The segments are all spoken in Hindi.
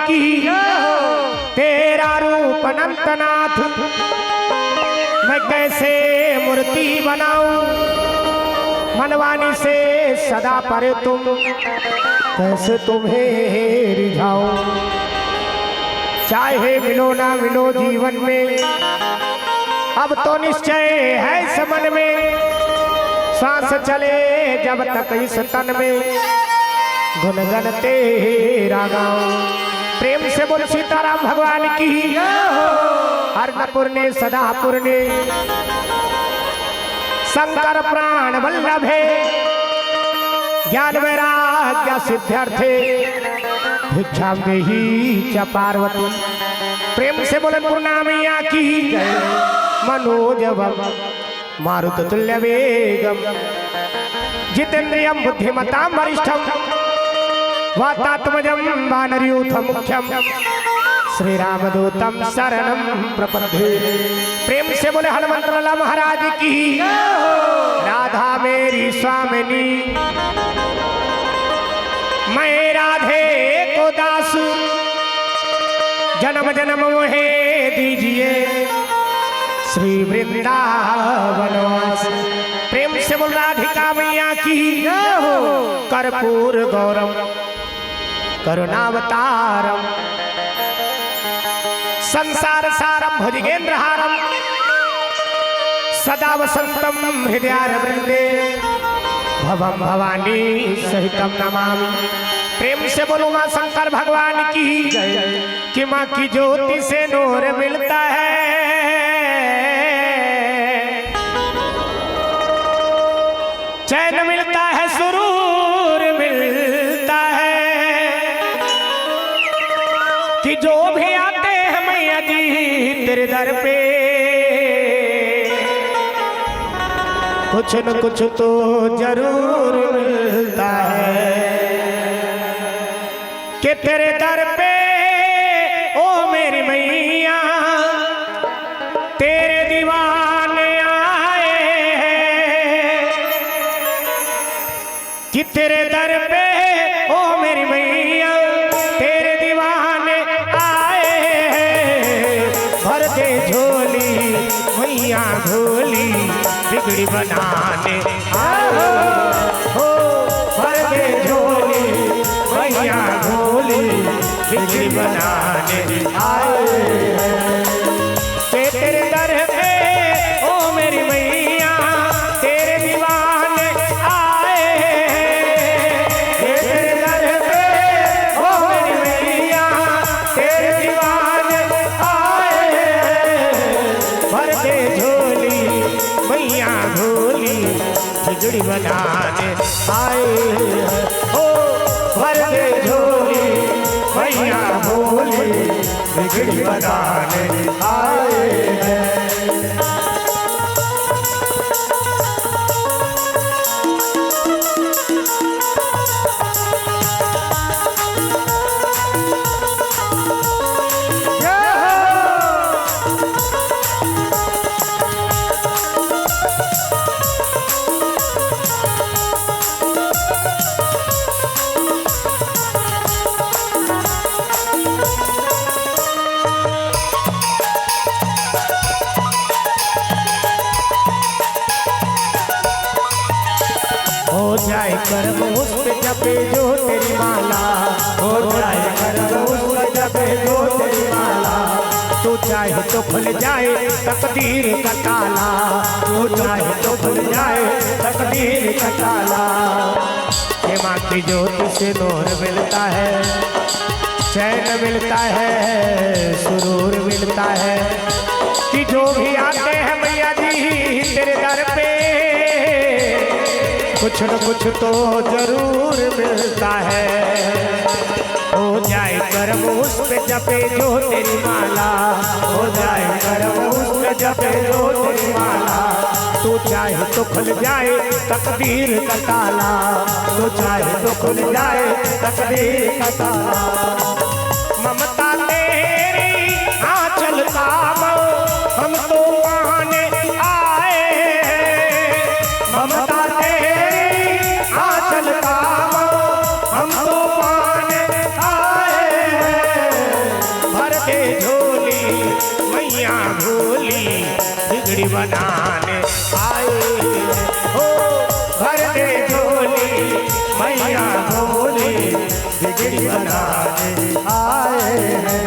की तेरा रूप अनंतनाथ मैं कैसे मूर्ति बनाऊं मनवानी से सदा परे तुम कैसे तुम्हें रिझाऊं चाहे मिलो ना मिलो जीवन में अब तो निश्चय है इस मन में सांस चले जब तक इस तन में गुनगन तेरा गाऊं प्रेम से बोल सीताराम भगवान की अर्णपुर ने सदापुर ने शंकर प्राण वल्लभे ज्ञान वैराग्य सिद्ध्यर्थे भिक्षा देहि च पार्वती प्रेम से बोले पूर्णामैया की मनोजवम मारुत तुल्य वेगम जितेन्द्रियम बुद्धिमतां वरिष्ठम वातात्मजं वानरयूथ मुख्यम श्री रामदूतम शरणं प्रपद्ये प्रेम से बोले हनुमंत लाला महाराज की राधा मेरी स्वामिनी मैं राधे को दास जन्म जन्म मोहे दीजिए श्री वृंदावनवास प्रेम से बोल राधिका मैया की कर्पूर गौरम करुणावतारम संसार सारम भुजगेंद्रहारम सदा वसंतम हृदयारविंदे भवम भवानी सहितम नमामि प्रेम से बोलो मां शंकर भगवान की कि मां की ज्योति से नूर मिलता है चैन मिलता है सुरूर मिलता है कि जो भी आते हैं मैया जी तेरे दर पे कुछ न कुछ तो जरूर मिलता है कि तेरे दर पे ओ मेरी मैया तेरे दीवाने आए हैं कि तेरे दर पे ओ मेरी मैया तेरे दीवाने आए हैं भर दे झोली मैया झोली बिगड़ी बनाने आओ हो भर दे झोली मैया झोली बिगड़ी बनाने आए तेरे दर पे ओ मेरी मैया तेरे दीवाने आए तेरे दर पे ओ मेरी मैया तेरे दीवाने आए भर दे झोली मैया झोली बिगड़ी बनाने आए हो भर दे झोली मैया झोली बिगड़ी बनाने आए हैं जाए कर्म उस पे जपे जो तेरी माला हो जाए कर्म उस पे जपे जो तेरी माला तू चाहे तो खुल जाए तकदीर का ताला तू चाहे तो खुल जाए तकदीर का ताला ये माँ की ज्योति से नूर मिलता है चैन मिलता है सुरूर मिलता है कि जो भी आते हैं मैया जी तेरे दर पे कुछ न कुछ तो जरूर मिलता है हो जाए कर्म उस पे जपे जो तेरी माला हो जाए कर्म उस पे जपे जो तेरी माला तू चाहे तो खुल जाए तकदीर का ताला तू चाहे तो खुल जाए तकदीर का ताला ममता तेरी आंचल का हम तो पाने आए ममता हम तो पाने आए दे झोली मैया भोली बिगड़ी बनाने आए हो। भर दे झोली मैया भोली बिगड़ी बनाने आए हैं।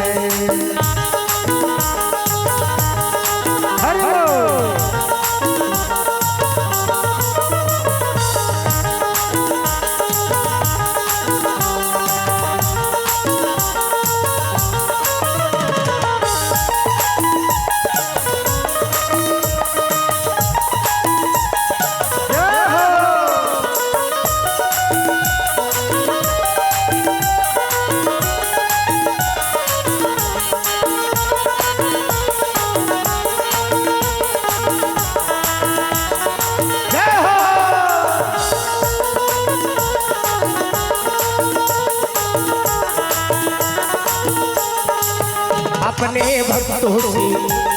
अपने भक्तों से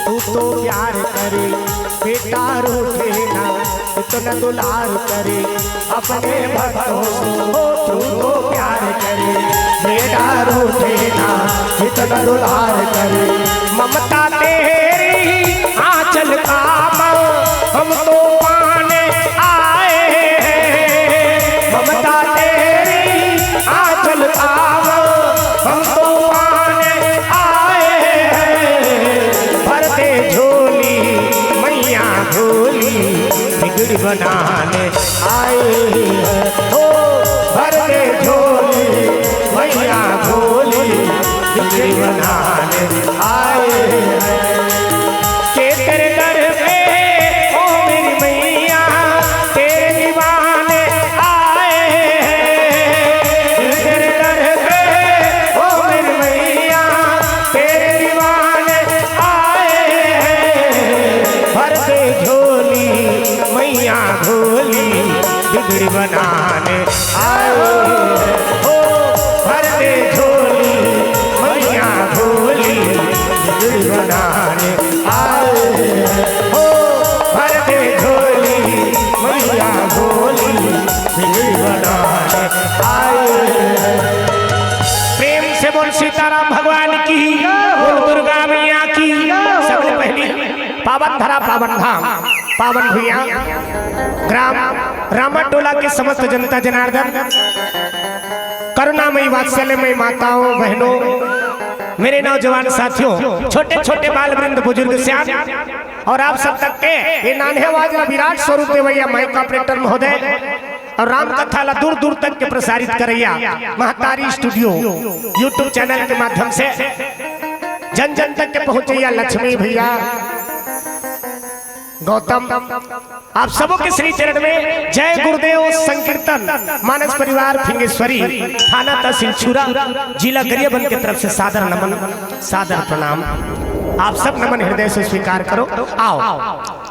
तू तो प्यार करे, बेटा रूठे ना इतना दुलार करे। अपने भक्तों से तू तो प्यार करे, बेटा रूठे ना इतना दुलार करे। ममता तेरी आंचल का हम तो पाने आए हैं। ममता तेरी आंचल का हम तो पाने आए हैं। भर दे झोली मैया भोली बिगड़ी बनाने आए हैं। हो भर दे झोली मैया भोली बिगड़ी बनाने आए हैं। के तेरे दर पे ओ मेरी मैया तेरे दीवाने आए हैं। तेरे दर पे ओ मेरी मैया तेरे दीवाने आए हैं। भर दे झोली मैया भोली बिगड़ी बनाने आए हैं। हो भर दे झोली मैया भोली बिगड़ी बनाने आए हैं। हो भर दे झोली मैया भोली बिगड़ी बनाने आए हैं। प्रेम से बोल सीताराम भगवान की, बोल दुर्गा मैया की। सबसे पहली पावन धरा पावन धाम पावन भुइया ग्राम रामाटोला के समस्त जनता जनार्दन, करुणामयी वात्सल्यमयी माताओं बहनों, मेरे नौजवान साथियों, छोटे छोटे बाल वृंद बुजुर्ग श्याम और आप सब तक के ये नान्हे आवाज विराट स्वरूप देवैया माइक ऑपरेटर महोदय और राम कथा ला दूर दूर तक के प्रसारित करैया महतारी स्टूडियो यूट्यूब चैनल के माध्यम से जन जन तक के पहुंचैया लक्ष्मी भैया गौतम, आप सबों के श्री चरण में जय गुरुदेव संकीर्तन मानस परिवार फिंगेश्वरी थाना तहसील छुरा जिला गरियाबंद की तरफ से सादर नमन सादर प्रणाम। आप सब नमन हृदय से स्वीकार करो। आओ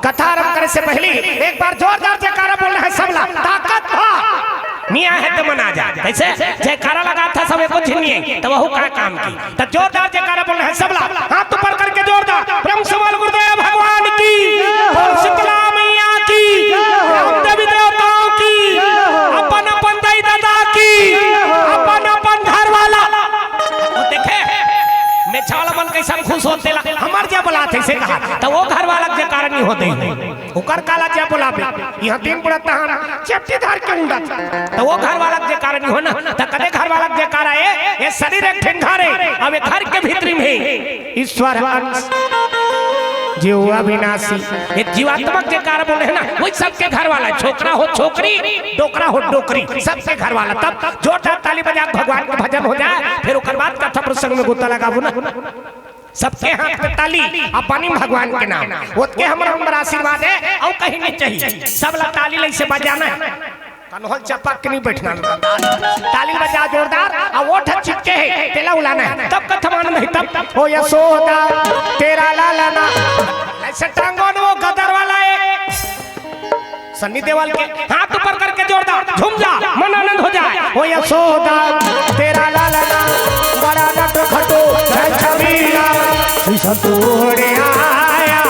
कथा आरंभ करने से पहले एक बार जोरदार जयकारा बोलना है सबला। ताकत मियाँ है तो मना जा, कैसे जयकारा लगा था सब को झिनिए तो वह का काम की। तो जोरदार जयकारा बोलना है सबला, हाथ ऊपर करके जोरदार। ब्रह्म समाल गुरुदेव भगवान की, शीतला मैया की, देवी देवताओं की, अपन अपन दाई दादा की, अपन अपन घर वाला। देखे मैं छाला मन कैसा खुश होते ला हमार जे बुलाते से कहा तो वो घर वाला के कारण नहीं होते ओकर काला जे बुलावे यहां तीन बुलाता है चपटीदार के उंडा तो वो घर वाला के कारण नहीं हो ना। तो कदे घर वाला के कारण है ये शरीर एक ठंडारे अब घर के भीतर में ईश्वर अंश जीव अविनाशी ये जीवात्मक के कारण बोले है ना वही सबके घर वाला, छोकरा हो छोकरी, डोकरा हो डोकरी, सबके घर वाला। तब जोरदार ताली बजा भगवान का भजन हो जाए, फिर उसके बाद कथा प्रसंग में गोता लगाबू ना। सबके हाथ में ताली और पानी भगवान के नाम ओतके हमरा आशीर्वाद है और कहीं नहीं चाहिए। सब लोग ताली ले से बजाना है, कन्हल चपक के नहीं बैठना, ताली बजा जोरदार और वो चिपके है तेला उलाना है तब कथा मान नहीं। तब हो यशोदा तेरा लाला ना ऐसे टांगो वो गदर वाला है सन्नी देवाल के हाथ ऊपर करके जोरदार झूम जा मन आनंद हो जाए। हो यशोदा तेरा लाला ना बड़ा नट खटो छबीला सतोड़े आया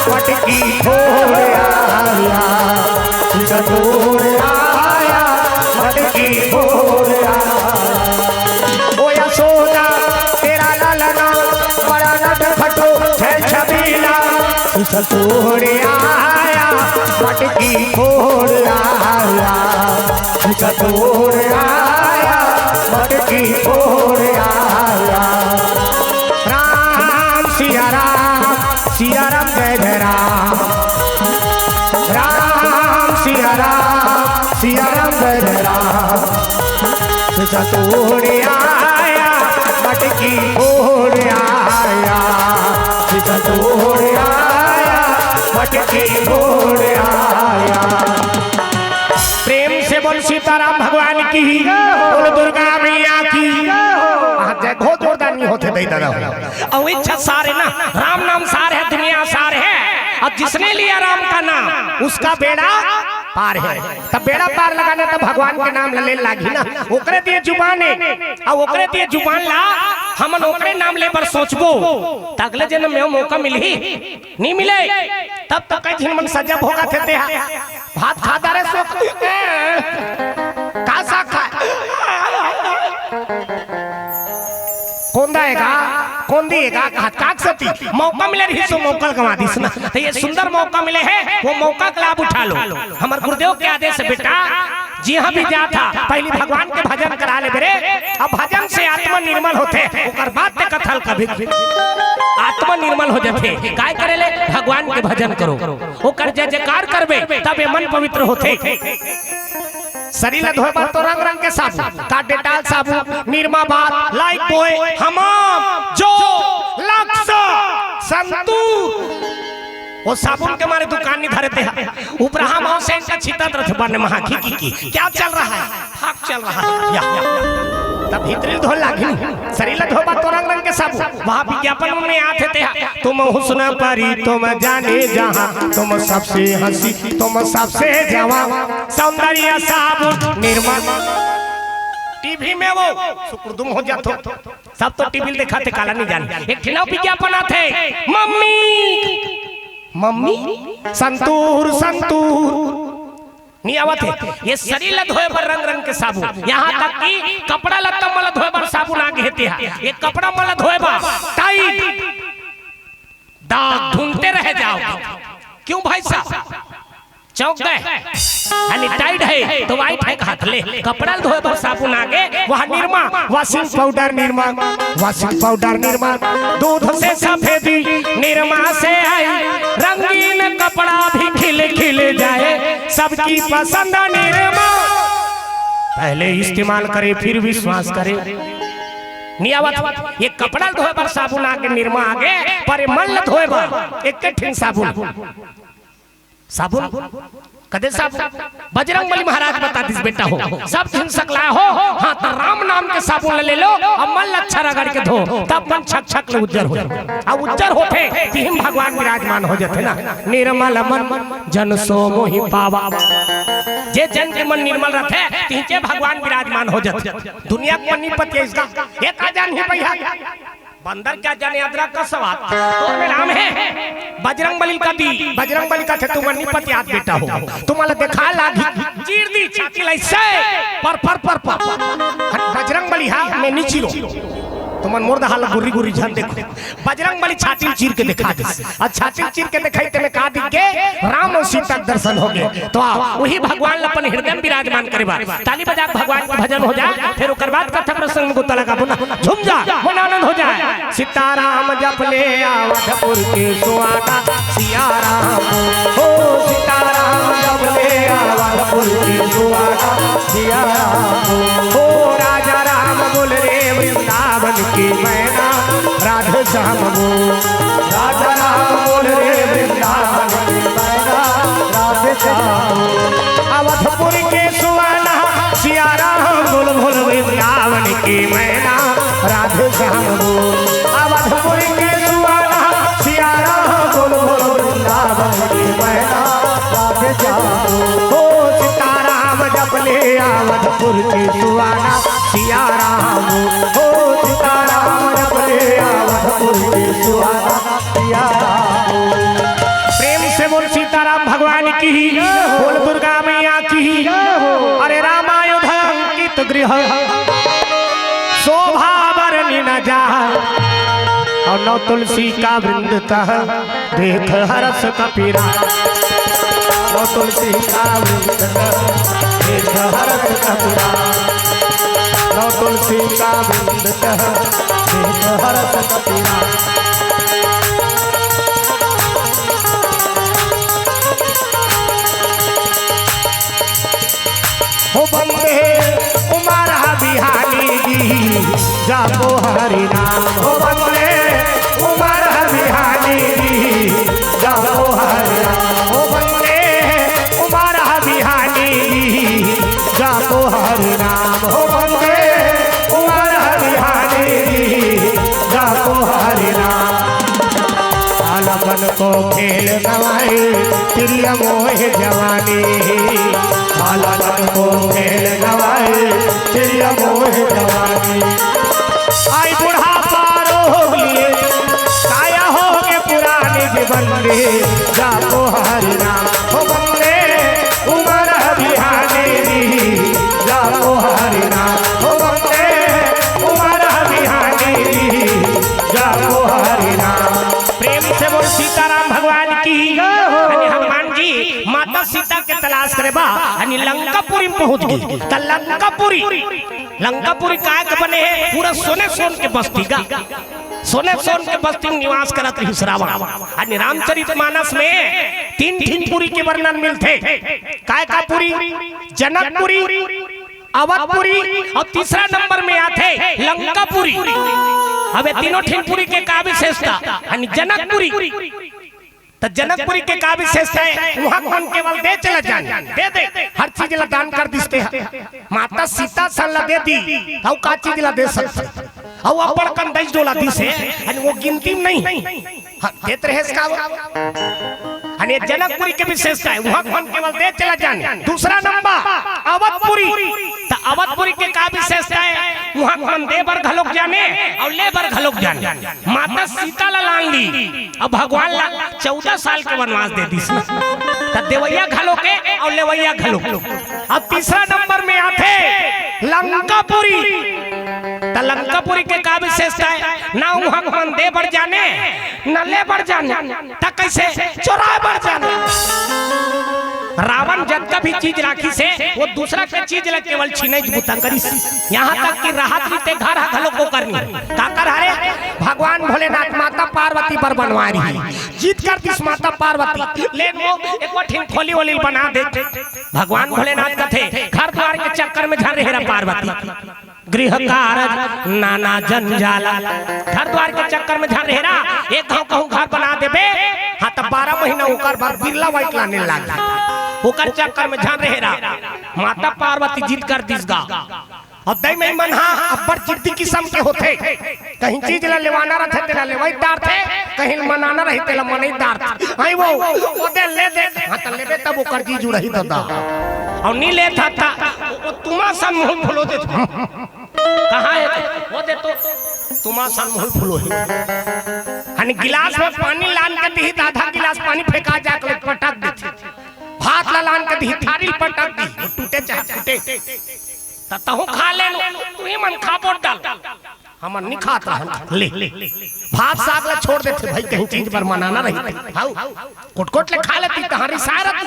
पटकी छोड़े आया सतोड़े आया पटकी छोड़े आया। ओ यशोदा तेरा लाला ना बड़ा तोड़ आया मटकी फोड़ आया, तोड़ आया मटकी फोड़ आया। राम सिया राम जय जय राम, राम सिया राम जय जय राम। तोड़ आया मटकी फोड़ आया, तोड़ आया मटकी फोड़ आया। प्रेम से बोल सीताराम भगवान की, बोल दुर्गा मैया की। बहुत जोरदार नहीं होते दई दादा। और इच्छा सार है ना, राम नाम सार है, दुनिया सार है। और जिसने लिया राम का नाम उसका बेड़ा पार है। तब बेड़ा पार लगाना तब भगवान के नाम ले लागी ना। ओकरे दिए जुबान है और ओकरे दिए जुबान ला हमन ओकरे नाम ले पर सोचबो त अगले जन्म में मौका मिलही नहीं मिले। तब तक कई दिन मन सजब होगा थे भात खाता रे सो का सा खा कौन दाएगा कौन दिएगा काक सती। मौका मिले रही सो मौका गवा दिस ना। तो ये सुंदर मौका मिले है, वो मौका का लाभ उठा लो। हमारे गुरुदेव के आदेश से बेटा जहाँ भी जा था पहले भगवान के भजन करा ले बेरे। अब भजन से आत्मा निर्मल होते, ओकर बाद ते कथल कभी आत्मा निर्मल हो जाते। काय करे ले भगवान के भजन करो, ओकर जय जयकार करबे तब ये मन पवित्र होते। शरीर धोए पर तो रंग रंग के साबुन, का डेटॉल साबुन, निरमा बार, लाइफ बॉय, हमाम, जो लक्स, संतूर, वो साबुन के मारे दुकान नहीं धरते हैं। ऊपर हम और से इनका छिता तरफ बने महा की क्या चल रहा है, हाक चल रहा है या तब भीतरी धो लागी। शरीर धोबा तो रंग रंग के साबुन, वहाँ विज्ञापन में आते थे तुम हुस्न परी तुम जाने जहाँ, तुम सबसे हंसी तुम सबसे जवां, सौंदर्य साबुन निर्मा। टीवी में वो सुकुरदुम हो जातो, सब तो टीवी दिखाते काला नहीं जाने। एक ठिना विज्ञापन आते मम्मी मम्मी संतूर संतूर नहीं आवत है। ये शरीर धोए पर रंग रंग के साबुन, यहाँ तक कि कपड़ा लत्ता मल धोए पर साबुन आगे हेते हैं। ये कपड़ा मल धोए पर टाइट दाग ढूंढते रह जाओगे। क्यों भाई साहब चौक गए यानी टाइट है तो वाइट है हाथ ले। कपड़ा धोए पर साबुन आगे वहाँ Nirma washing powder Nirma, washing powder Nirma, दूध से सफेदी निरमा से आई, रंगीन कपड़ा भी खिल खिल जाए, सबकी पसंद निरमा। पहले इस्तेमाल करे फिर विश्वास करे। नियावत ये कपड़ा धोए पर साबुन आगे निरमा आगे पर मल धोए पर एक ठिन साबुन कदे साबुन बजरंग बली महाराज बता दिस बेटा हो सब दिन सकला हो। हाँ तो राम नाम के साबुन ले लो और मल अच्छा रगड़ के धो तब मन छक छक ले उज्जर हो। अब उज्जर होते तीन भगवान विराजमान हो जाते ना। निर्मल मन जन सो मोहि पावा, जे जन के मन निर्मल रहते तीजे भगवान विराजमान हो जाते। दुनिया को निपत है इसका एक आजान ही भैया बंदर क्या जाने अदरक का स्वाद तो नाम है बजरंग बली का दी। बजरंग बली का थे तुम निपत याद बेटा हो, तुम्हारा देखा लागी चीर दी छाती लाइसे पर बजरंग बली हा मैं नीची रो तुमन मोर दहाल गुरी गुरी झन देखो। बजरंग बली छाती चीर के दिखा दे और छाती चीर के दिखाई में का दिख के राम और सीता दर्शन हो गए। तो वही भगवान अपन हृदय में विराजमान करे बा ताली बजा भगवान का भजन हो जाए। फिर ओकर बाद कथा प्रसंग को तलका बुना झूम जा मन आनंद हो जाए। सीताराम जप ले अवधपुर के सुहाना सिया राम हो, सीताराम जप ले अवधपुर के सुहाना सिया राम हो, राजा राम बोल रे वृंदावन की मैना राधे श्याम बोल, राजा राम बोल रे वृंदावन की मैना राधे श्याम। अवधपुर के सुहाना सिया राम बोल बोल वृंदावन की मैना राधे श्याम बोल, अवधपुर के सुहाना सिया राम बोल बोल वृंदावन की मैना राधे श्याम हो, सीताराम जप ले अवधपुर के सुहाना सिया राम हो, सीताराम जप ले अवधपुर के सुहाना सिया राम। प्रेम से बोल सीताराम भगवान की, बोल दुर्गा मैया की। अरे रामायुध अंकित गृह शोभा बरनी न जा और नौ तुलसी का वृंद तह देख हरस कपीरा। नौ तुलसी का वृंद तह देख हरस कपीरा। नौ तुलसी का वृंद तह देख हरस कपीरा। हो बंदे उमारा बिहारी जी जापो हरि नाम। हो बंदे उमारा बिहारी जी जापो हरि नाम। हो बंदे उमारा बिहारी जी जापो हरि नाम। हो बंदे उमारा बिहारी जी जापो हरि नाम। बालपन को खेल गवाए प्रिय मोह जवानी। बालपन को खेल गवाए प्रिय मोह जवानी। आई बुढ़ापा रोग लिए काया हो के पुराने जीवन में जापो हरि नाम। हो बंदे उमर बिहारी जापो हरि नाम। हो बंदे उमर बिहारी जापो हरि नाम। प्रेम से बोल सीताराम भगवान की। हनुमान जी माता सीता के तलाश करे बा लंकापुरी में पहुंच गई। तो लंकापुरी काय के बने है पूरा सोने सोन के बस्ती का। सोने सोन के बस्ती में निवास करत रही रावण। रामचरितमानस में तीन पुरी के वर्णन मिलते। काय का पुरी, जनकपुरी, अवधपुरी और तीसरा नंबर में आते लंकापुरी। अब तीनों ठीनपुरी के का विशेषता जनकपुरी। तो जनकपुरी के का विशेषता है वहां कौन केवल दे चला जाने दे हर चीज ला दान कर दिसते हैं। माता सीता सन दे दी और का चीज ला दे सकते और अपन कन दस डोला दी से वो गिनती में नहीं देते रहे इसका। जनकपुरी के विशेषता है वहां कौन केवल दे चला जाने। दूसरा नंबर अवधपुरी। तो अवधपुरी के का विशेषता है वहां कौन देवर घलोक जाने और लेबर घलोक जाने। माता सीता ला लान ली और भगवान ला 14 साल के वनवास दे दी। तो देवैया घलोक के और लेवैया घलोक। अब तीसरा नंबर में आते लंकापुरी। तो लंकापुरी के का विशेषता है ना वहां कौन देवर जाने न लेबर जाने। तो कैसे चोराए बढ़ जाने। रावण जब का भी चीज राखी से वो दूसरा के चीज ला केवल छीने बुता करी। यहाँ तक कि राहत रीते घर घलो को करनी का कर हरे भगवान भोलेनाथ माता पार्वती पर बनवारी जीत कर दिस माता पार्वती ले वो एक ठीन खोली वोली बना दे। भगवान भोलेनाथ का थे घर द्वार के चक्कर में झर रहे पार्वती। गृह कार्य नाना जंजाला घर द्वार के चक्कर में झर रहे एक गाँव कहूँ घर बना देबे। हाँ तब 12 महीना होकर बार बिरला वाइट लाने लगा होकर चक्कर में झर रहे। माता पार्वती जीत कर दिसगा और दई में मन हाँ अब्बर जिद्दी किस्म के होते। कहीं चीज ला लेवाना रहते तेला लेवाईदार थे, कहीं मनाना रही तेला मनईदार थे। आई वो दे ले दे हाँ तो लेबे तब ओकर जी जुड़ही दादा और नी ले था वो तुमा सन मुंह फुलो दे। कहाँ है वो दे तो तुमा सन मुंह फुलो है। हन गिलास में पानी लान के दी आधा गिलास पानी फेंका जाके पटक देते। भात ला लान के दी थारी पटक दी टूटे चाहे टूटे तहु खा ले तू ही मन खा बोट डाल हमन नहीं खाता ले भात साग ला छोड़ देते भाई कहीं चीज पर मनाना रही हाउ कोट ले खा लेती तहारी सारत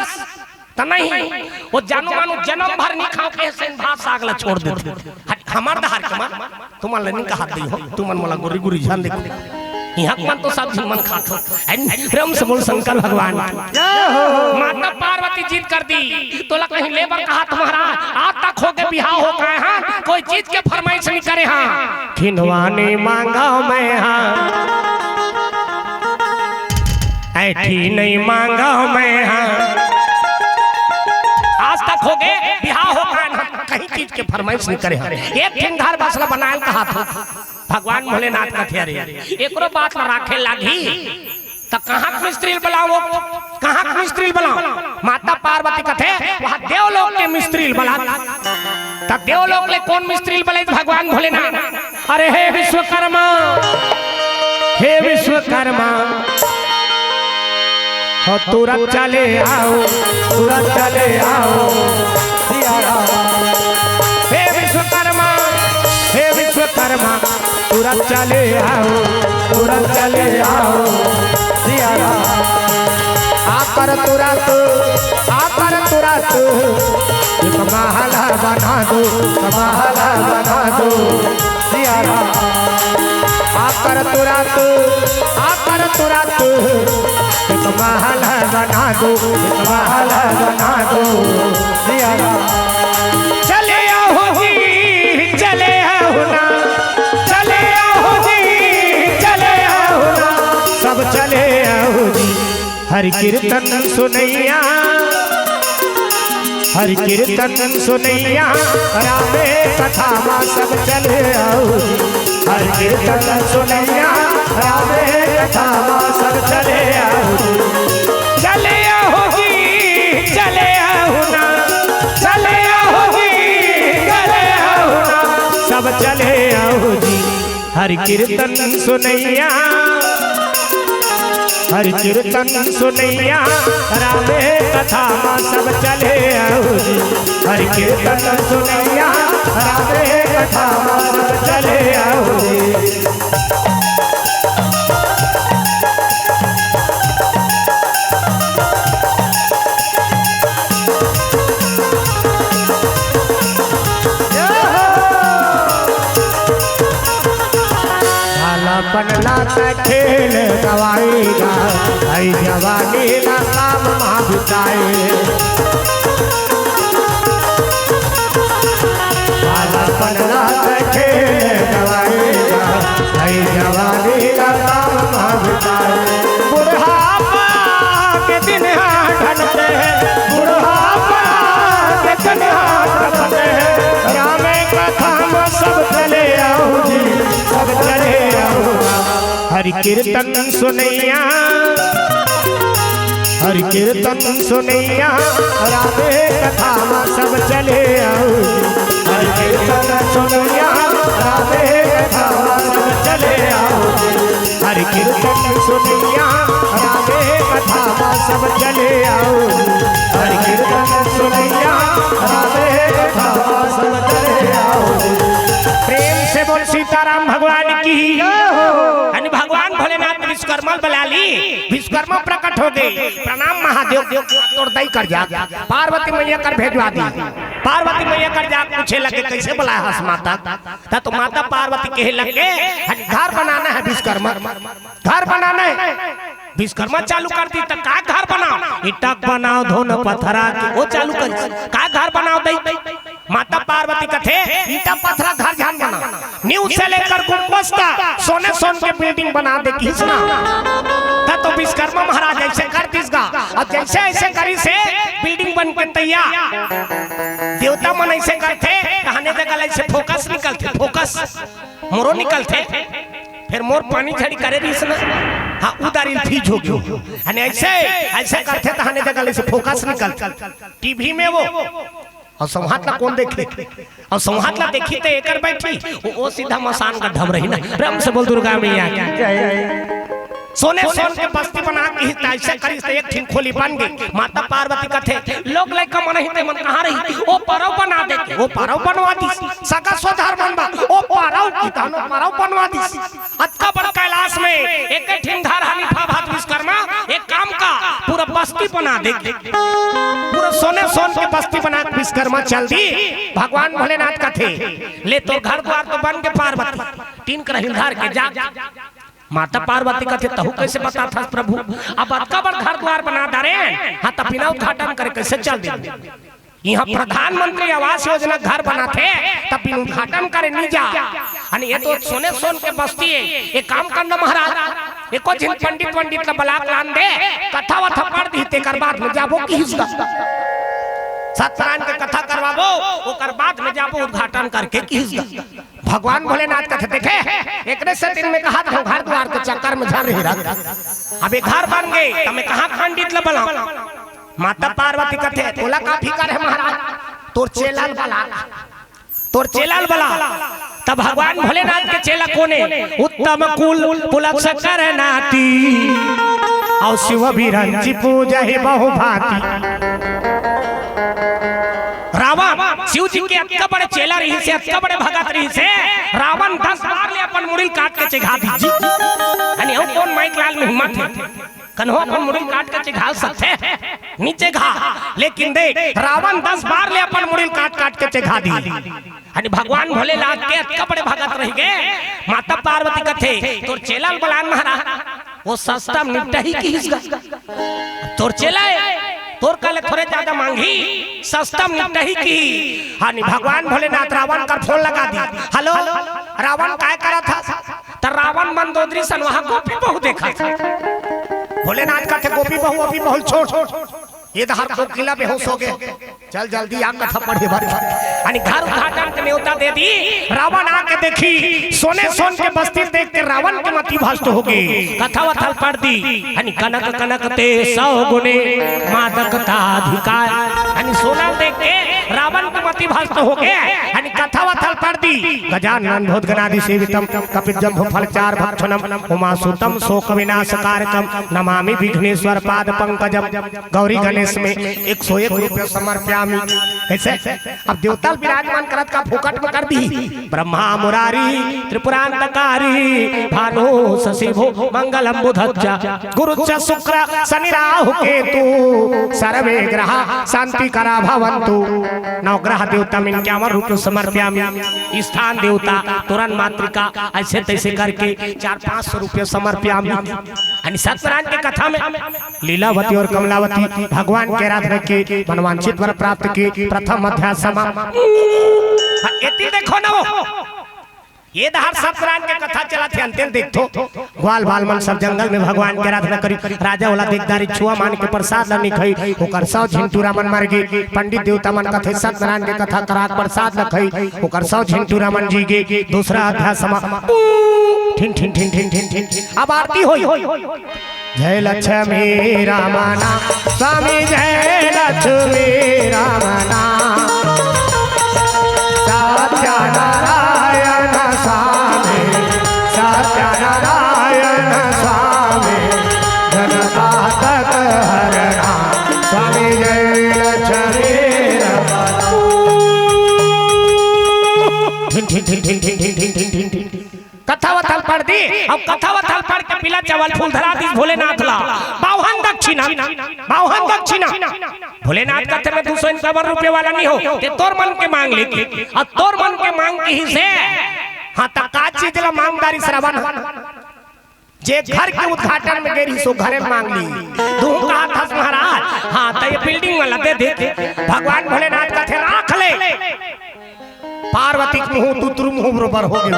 त नहीं वो जानो मानो जन्म भर नहीं खाओ के से भात साग ला छोड़ देते। हमार दहार के मन तुमन ले नहीं कहा दी हो तुमन मोला गुरी गुरी जान देखो यहाँ मन तो सब मन खातो। रम से बोल शंकर भगवान माता पार्वती जीत कर दी। तो कहीं लेबर कहा तुम्हारा आज तक हो के बिहाव हो गए हाँ कोई चीज के फरमाइश नहीं करे हाँ खिनवाने मांगा मैं हाँ ऐठी नहीं मांगा मैं हाँ। आज तक हो गए बिहाव हो गए कहीं चीज के फरमाइश नहीं करे हाँ। एक दिन घर बसला बनाए कहा था भगवान भोलेनाथ का थे एक बात में राखे लागी तो कहाँ मिस्त्री बुलाओ कहाँ मिस्त्री बुलाओ। माता पार्वती का थे वहाँ देवलोक के मिस्त्री बुला तब देवलोक ले कौन मिस्त्री बुलाए भगवान भोलेनाथ। अरे हे विश्वकर्मा हे विश्वकर्मा हो तुरंत चले आओ तुरंत चले आओ। हे विश्वकर्मा तुरंत चले आओ तुरंत सब चले आओ सिया राम। आकर तुरंत एक महला बना दो, महला बना दो सिया राम। आकर तुरंत एक महला बना दो, महला बना दो सिया राम। चले आओ जी, चले आओ ना, चले आओ जी, चले आओ ना, सब चले आओ जी। हरि कीर्तन सुनैया, हरि कीर्तन सुनैया, रामे कथा माँ सब चले आओ जी। हरि कीर्तन सुनैया, रामे कथा माँ सब चले आओ जी। चले आओ जी, चले आओ ना, चले आओ जी, चले आओ ना, सब चले आओ जी। हरि कीर्तन सुनैया, हरि कीर्तन सुनैया, रामे कथा माँ सब चले आओ जी। हरि कीर्तन सुनैया, रामे कथा माँ सब चले आओ जी। पनला का खेल गवाएगा, आई जवानी ना काम माँ बिताए। पनला का खेल गवाएगा, आई जवानी ना काम माँ बिताए। बुढ़ापा के दिन ढलते हैं, बुढ़ापा के दिन ढलते हैं, रामे कथा में सब चले आओ जी, सब चले आओ। हरि कीर्तन सुनैया, हरि कीर्तन सुनैया, रामे कथा में सब चले आओ। हरि कीर्तन सुनैया, रामे कथा में सब चले आओ। हरि कीर्तन सुनैया, रामे कथा में सब चले आओ। हरि कीर्तन सुनैया, रामे कथा में सब चले आओ। प्रेम से बोल सीताराम भगवान की। भगवान भोलेनाथ विश्वकर्मा बुला ली, विश्वकर्मा प्रकट हो गए। प्रणाम महादेव, तोड़ दई कर जा। पार्वती मैया कर भेजवा दी। पार्वती मैया कर जा पूछे लगे कैसे बुलाया हस माता, तो माता पार्वती कहे लगे घर बनाना है विश्वकर्मा, घर बनाना है। विश्वकर्मा चालू कर दी, तब का घर बनाओ, ईटा बनाओ, धोन पत्थरा वो चालू कर, का घर बनाओ दई। माता पार्वती कथे ईटा पत्थरा घर जान बना, न्यू से लेकर गुंबद का सोने के बिल्डिंग बना दे किसना। तो विश्वकर्मा महाराज ऐसे कर दिसगा, और जैसे ऐसे करी से बिल्डिंग बन के तैयार। देवता मन ऐसे करते, कहने के गले से फोकस निकलते, फोकस मोरो निकलते, फिर मोर पानी झड़ी करे रही इसने, हाँ उदारी फीज हो गई। ऐसे ऐसे करते कहने के गले से फोकस निकलते। टीवी में वो और संहातला कौन देखे, और संहातला देखी तो एकर बैठी वो सीधा मसान का ढम रही ना। प्रेम से बोल दुर्गा मैया सोने के बस्ती बना के ऐसे करी से एक ठिन खोली बन गई। माता पार्वती कथे लोग लइका मन ही मन कहां रही, ओ परव बना दे, ओ परव बनवा दी, सगा स्वधार बनबा, ओ परव की तानो परव बनवा दी। अत्का बड़ कैलाश में एक ठिन धार हनीफा भात विश्वकर्मा एक काम का पूरा बस्ती बना दे, पूरा सोने के बस्ती बना के विश्वकर्मा चल दी। भगवान भोलेनाथ कथे ले तो घर द्वार तो बन के पार्वती तीन कर धार के जा। माता पार्वती कथे तहु कैसे बता था प्रभु, अब अतका बड़ घर द्वार बना दारे, हाँ तब बिना उद्घाटन करे कैसे चल दे। यहाँ प्रधानमंत्री आवास योजना घर बना थे, तब बिना उद्घाटन करे नहीं जा। ये तो सोने के बस्ती है, एक काम करना महाराज, एको जिन पंडित का बलाक लान दे, कथा वथा पढ़ दी, तेकर बाद में जाबो की सत्यनारायण के कथा करवाबो, ओकर बाद में जाबो उद्घाटन करके की। भगवान भोलेनाथ कथे देखे एकरे से दिन में कहा था घर द्वार के चक्कर में झड़ रही रहा। अब एक घर बन गए तो मैं कहाँ पंडित ल बना। माता पार्वती कथे तोला का फिकर है महाराज, तोर चेलाल बला, तोर चेलाल बला। तब भगवान भोलेनाथ के चेला कोने उत्तम कुल पुलक कर नाती, और शिव बिरंची पूजा ही बहु भांति। रावण शिव जी के अत्का बड़े चेला रही से, अत्का बड़े भगत रही से, रावण 10 बार ले अपन मुड़िल काट के चिघा दी। माइक लाल में हिम्मत है कन्हो अपन मुड़ी काट के चिघाल सकते नीचे घा, लेकिन देख रावण 10 बार ले अपन मुड़ी काट के चिघा दी। अरे भगवान भोलेनाथ के अतका बड़े भगत रह गए, माता पार्वती कथे तोर चेला बलान महाराज वो सस्ता निपटा ही की तोर चेला तोर कल थोड़े ज्यादा मांगी सस्ता निपटा ही की। हाँ भगवान भोलेनाथ रावण का फोन लगा दी, हेलो रावण काय करा था? तो रावण मंदोदरी सन वहां गोपी बहू देखा था। भोलेनाथ का थे गोपी बहू अभी बहुत छोट ये धार को किला बेहोश हो गए, चल जल्दी आ कथा पढ़े भर अनि घर उद्घाटन के न्योता दे दी। रावण आके देखी सोने सोन के बस्ती देख के रावण के मति भ्रष्ट हो गई, कथा वथल पढ़ दी अनि कनक कनक ते 100 गुने मादकता अधिकार अनि सोना देख के रावण के मति भ्रष्ट हो गए अनि कथा वथल पढ़ दी। गजानन भूतगणादि सेवितम कपिजम्भु फलचार भक्षणम उमासुतम शोक विनाशकारकम नमामि विघ्नेश्वर पाद पंकजम। गौरी गणेश में 101 रुपये समर्प्यामि। ऐसे अब देवता विराजमान करत का फुकट में कर दी। ब्रह्मा मुरारी त्रिपुरांतकारी भानु शशिभो मंगलम बुधच्च गुरुच्च शुक्र शनि राहु केतु सर्वे ग्रह शांति करा भवन्तु। नवग्रह देवता में 51 रुपये समर्प्यामि। स्थान देवता तुरंत मातृका ऐसे तैसे करके 400-500 रुपये समर्प्यामि। सत्यनारायण के कथा में लीलावती और कमलावती भगवान के आराधना के मनवांछित वर प्राप्त की प्रथम अध्याय समाप्त। देखो ना वो ये दहार सत्यनारायण के कथा चला थे अंतिम देखो ग्वाल बाल मन सब जंगल में भगवान के आराधना करी। राजा वाला देखदारी छुआ मान के प्रसाद न खई ओकर 100 झिंटूरा मन मर गई। पंडित देवता मन कथे सत्यनारायण के कथा करा प्रसाद न खई ओकर 100 झिंटूरा मन जी गे। दूसरा अध्याय समाप्त। ठिन ठिन ठिन ठिन ठिन ठिन अब आरती होई। जय लक्ष्मी रामना स्वामी जय लक्ष्मी रामना सत्यनारायण स्वामी सत्यनारायण स्वामी जनपातक हरणा स्वामी जय लक्ष्मी रामना। ठिन ठिन ठिन ठिन ठिन ठिन ठिन ठिन ठिन कथा वथल पढ़ दी। अब कथा वथल पढ़ के पीला चावल फूल धरा दी भोलेनाथ ला बावहन दक्षिणा भोलेनाथ कथे में 251 रुपये वाला नहीं हो ते तोर मन के मांग लेके और तोर मन के मांग के ही से हाँ तक का चीज ला मांगदारी श्रवण जे घर के उद्घाटन में गेरी सो घरे मांग ली धूम का हाथ महाराज। हाँ तो ये बिल्डिंग वाला दे दे भगवान भोलेनाथ कथे राख ले पार्वती के मुंह तुतरु मुंह बरोबर हो गए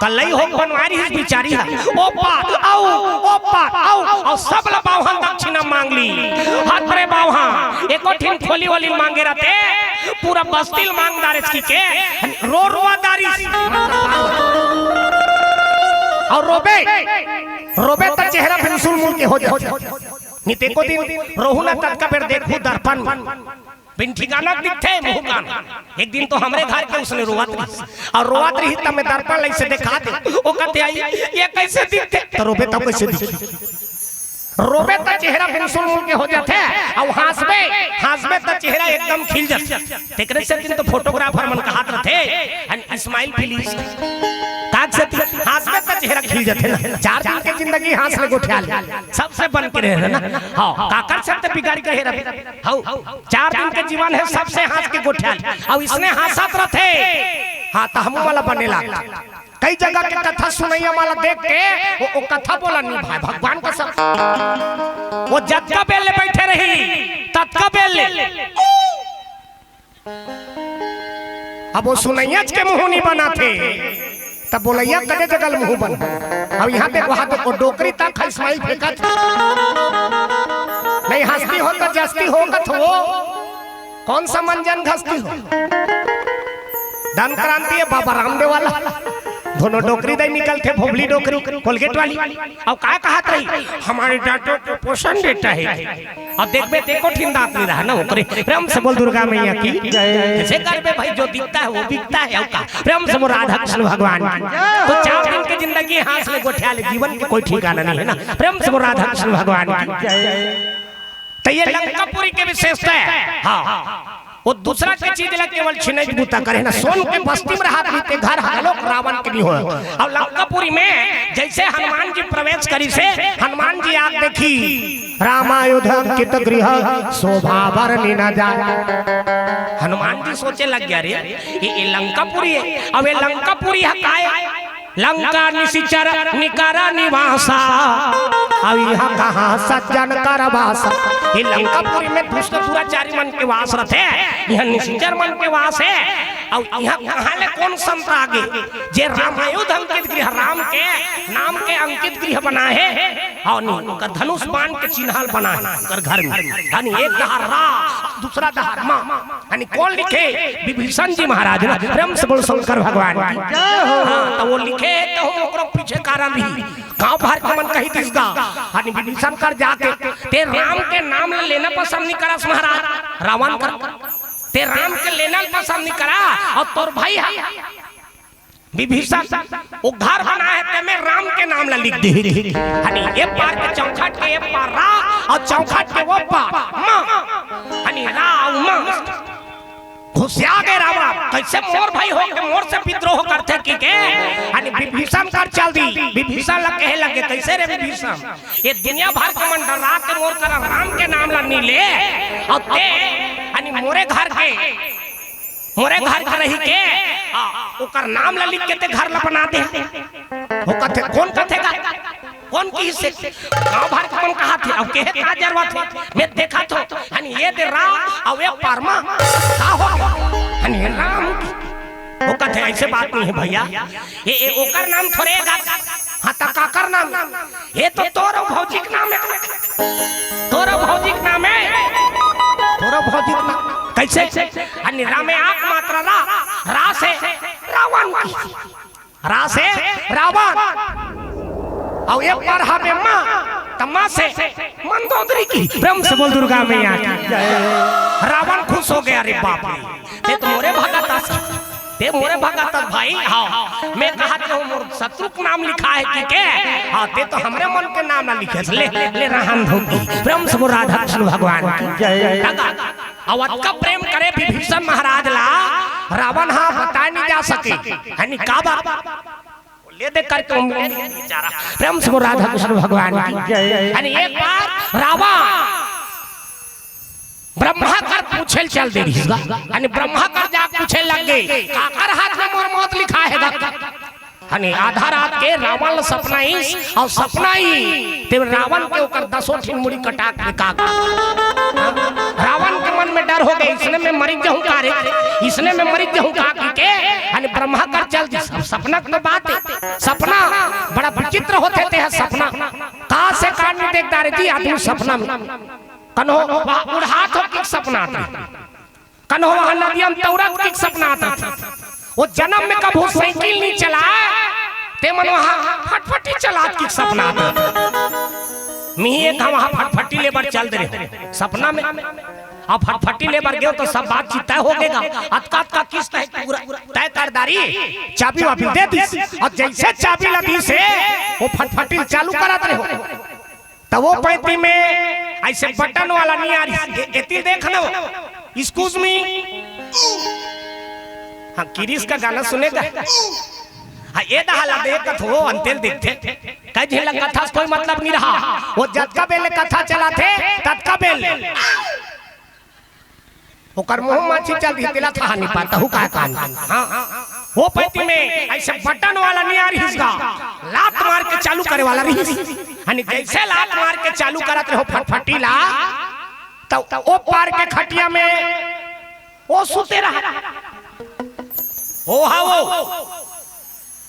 कलई हो बनवारी है बिचारी है ओपा आओ सब ला बावहन दक्षिणा मांग ली। हाथ रे बावहा एको ठिन खोली वाली मांगे रहते पूरा बस्तिल मांगदार इसकी के रोवादारी और रोबे तक चेहरा फिर मुंह के हो जाए निते को दिन रोहुना तक का फिर देखू दर्पण बिन ठिकाना दिखते मुंह कान। एक दिन तो हमरे घर के उसने रोवत रही तब मैं दर्पण लई से दिखा दे ओ कहते आई ये कैसे दिखते तो रोबे तब कैसे दिखते रोबे तो चेहरा बिल्कुल मुंह के हो जाते और हंसबे तो चेहरा एकदम खिल जाते। तेकरे से दिन तो फोटोग्राफर मन का हाथ रहते एंड स्माइल प्लीज काग से हंसबे तो चेहरा खिल जाते ना। 4 दिन के जिंदगी हंस ले गोठियाल सबसे बन के रहे ना। हां काकर से तो बिगाड़ी के रहे हां 4 दिन के जीवन है सबसे हंस के गोठियाल और इसने हंसत रहते। हां तो हम वाला बनेला कई जगह के कथा सुनैया वाला देख के वो कथा बोला नहीं भाई भगवान का सब वो जत्का बेल ले बैठे रही तत्का बेल ले अब वो सुनैया के मुंह नहीं बना थे तब बोलैया कदे जगल मुंह बन। अब यहाँ पे वहां तो डोकरी तक इस्माइल फेंका नहीं हंसती हो तो जस्ती होगा तो वो कौन सा मंजन घसती हो धन क्रांति है बाबा रामदेव वाला दोनों डोकरी दे निकलते भोबली डोकरी कोलगेट वाली और क्या कहत रही हमारे डांटो को पोषण देता है। अब देखबे देखो ठिन दांत नहीं रहा ना ओकरे प्रेम से बोल दुर्गा मैया की जैसे करबे भाई जो दिखता है वो बिकता है औका प्रेम से राधा कृष्ण भगवान तो 4 दिन की जिंदगी हाथ में गोठिया ले जीवन की कोई ठिकाना नहीं है ना। प्रेम से राधा कृष्ण भगवान की तो ये लंकापुरी की विशेषता है। हाँ वो दूसरा के चीज लग केवल छिनै बूता करे ना सोन के बस्ती में रहा के घर हालो रावण के नहीं हो। और लंकापुरी में जैसे हनुमान जी प्रवेश करी से हनुमान जी आग देखी रामायुध अंकित गृह शोभा बरनी न जाए। हनुमान जी सोचे लग गया रे ये लंकापुरी है। अब ये लंकापुरी है काय लंका निशिचर निकारा निवासा। अब यहाँ कहाँ सज्जन कर वास। ये लंकापुरी में दुष्ट दुराचारी मन के वास रहते, यहाँ निशिचर मन के वास है। और यहाँ कहाँ ले कौन संत आगे जे रामायुध अंकित गृह राम के नाम के अंकित गृह बना है और नहीं धनुष बाण के चिन्हाल बना है घर में। यानी एक दहार रा दूसरा दहार माँ यानी कौन लिखे विभीषण जी महाराज ना ब्रह्म से बोल शंकर भगवान तो वो लिखे तो हम ओकरो पीछे कारण रही गांव भर के मन कही दिसगा यानी विभीषण कर जाके ते राम के नाम लेना पसंद नहीं करस महाराज रावण कर ते राम के लेना पसंद नहीं करा और तोर भाई है विभीषण वो घर बना है ते में राम के नाम ला लिख दे यानी एक पार के चौखट के एक पार रा और चौखट के वो पार मां यानी रा मां घुसिया गए रावण कैसे मोर भाई हो के मोर से विद्रोह करते की के यानी विभीषण कर चल दी विभीषण लग कहे लगे कैसे रे विभीषण ये दुनिया भर के मन डरा के मोर कर राम के नाम ला नहीं ले और ते यानी मोरे घर के रही के ओकर नाम ला लिख के ते घर ला बना दे वो कथे कौन कथेगा कौन की हिस्से गांव भर के मन कहा थे अब के का जरूरत है मैं देखा तो यानी ये दे राम और ये परमा का हो यानी राम वो कथे ऐसे बात नहीं है भैया ये ओकर नाम थोड़ेगा हां त काकर नाम ये तो तोरो भौजिक नाम है तोरो भौजिक नाम है तोरो भौजिक नाम कैसे यानी रामे आंख मात्रा रा से रावण रा से रावण और एक बार हमें मां तमा से मंदोदरी की ब्रह्म से बोल दुर्गा मैया की रावण खुश हो गया अरे बाप रे ते मोरे भगत भाई हां मैं कहा तो मोर शत्रु का नाम लिखा है कि के हां ते तो हमरे मन के नाम ना लिखे ले रहन धोती ब्रह्म से बोल राधा कृष्ण भगवान की जय अवध का प्रेम करे विभीषण महाराज ला रावण हां बता नहीं जा सके यानी का बात ले दे करके बेचारा प्रेम से राधा कृष्ण भगवान की यानी एक बार रावण ब्रह्मा कर पूछे चल दे रही यानी ब्रह्मा कर जा पूछे लग गए काकर हाथ में मोर मौत लिखा है यानी आधा रात के रावण सपना ही और सपना ही ते रावण के ऊपर 10 ठिन मुड़ी कटा के का रावण के मन में डर हो गए इसने मैं मर जाऊं का रे इसने मैं मर जाऊं का के यानी ब्रह्मा कर चल दी सपना की बात है सपना बड़ा विचित्र होते थे सपना का से कान नहीं देखता रहती आदमी सपना में कन्हो उड़हा तो किक सपना आता कन्हो वहां नदियम तौरत किक सपना आता वो जन्म में कभी साइकिल नहीं चला ते मन वहां फटफटी चला किक सपना आता मी एक वहां फटफटी लेबर चल दे सपना में अब फटफटी लेबर गए तो सब बात तय हो गएगा अतका का किस्त है पूरा तय करदारी चाबी वाबी दे दी और जैसे चाबी लगी से वो फटफटी चालू कराते रहो तब वो पैती में ऐसे बटन वाला नहीं आ रही इतनी देख लो एक्सक्यूज मी हाँ किरीस का गाना सुनेगा हाँ ये दहाला देखत हो अंतेल देखते कई झेलन कथा कोई मतलब नहीं रहा वो जतका बेले कथा चलाते ततका बेले ओकर मुंह माछी चल रही तिला था नहीं पाता हूँ का कान हाँ वो पैती में ऐसे बटन वाला नहीं आ रही इसका लात मार के चालू करे वाला रही यानी जैसे लात मार के चालू करत रहो फटफटी ला तो वो पार के खटिया में वो सुते रहा ओ हा वो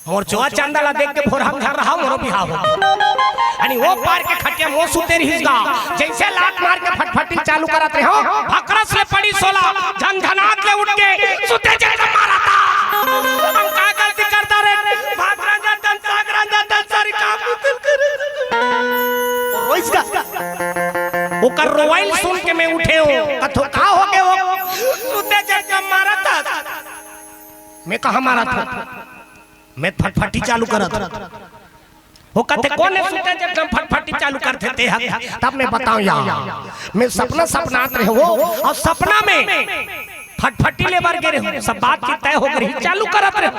मोर चोआ चंदाला देख के भोर हम घर रहा मोरो बिहाव यानी वो पार के खटिया मो सुते रहीगा जैसे लात मार के फटफटी चालू करत रहो भकरस ले पड़ी सोला झनझनात ले उठ के सुते जैसे मारा था हम का गलती करता रे भागराजा तन सागराजा तन सारी काम उतर करे रोइसका ओकर रोवाइल सुन के मैं उठे हो कथो का हो गए हो सुते जैसे मारा था मैं कहां मारा था मैं फटफटी चालू करत वो कहते कौन है सुते जब हम फटफटी चालू करते थे तब मैं बताऊं यार मैं सपना सपनात रहे हो और सपना में फटफटी ले बार गिरे हो सब बात की तय हो गई चालू करत रहे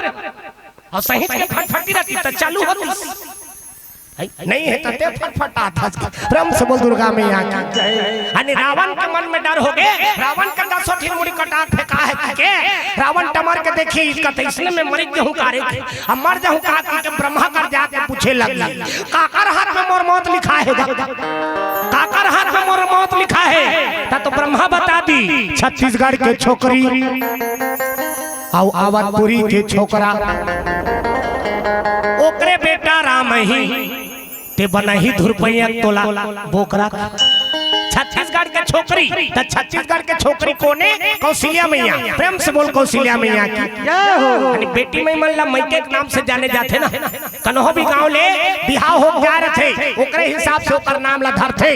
और सही के फटफटी रहती तो चालू होती नहीं है तते फटफटा था प्रेम से बोल दुर्गा मैया की जय। रावण के मन में डर हो गए रावण का 10 मुड़ी कटा फेंका है के रावण टमर के देखिए इसका तो इसने में मर जाऊं कारे अब मर जाऊं कहा कि ब्रह्मा कर जाके पूछे लगी काकर हाथ में मोर मौत लिखा है काकर हाथ में मोर मौत लिखा है तो ब्रह्मा बता दी छत्तीसगढ़ के छोकरी और आवतपुरी के छोकरा ओकरे बेटा राम ही ते बना ही धुरपैया तोला बोकरा छत्तीसगढ़ के छोकरी तो छत्तीसगढ़ के छोकरी कोने कौशल्या मैया प्रेम से बोल कौशल्या मैया की जय। बेटी में मन मैके के नाम से जाने जाते ना कन्हो भी गांव ले बिहाव हो जा रहे थे ओकरे हिसाब से ओकर नाम ला धरथे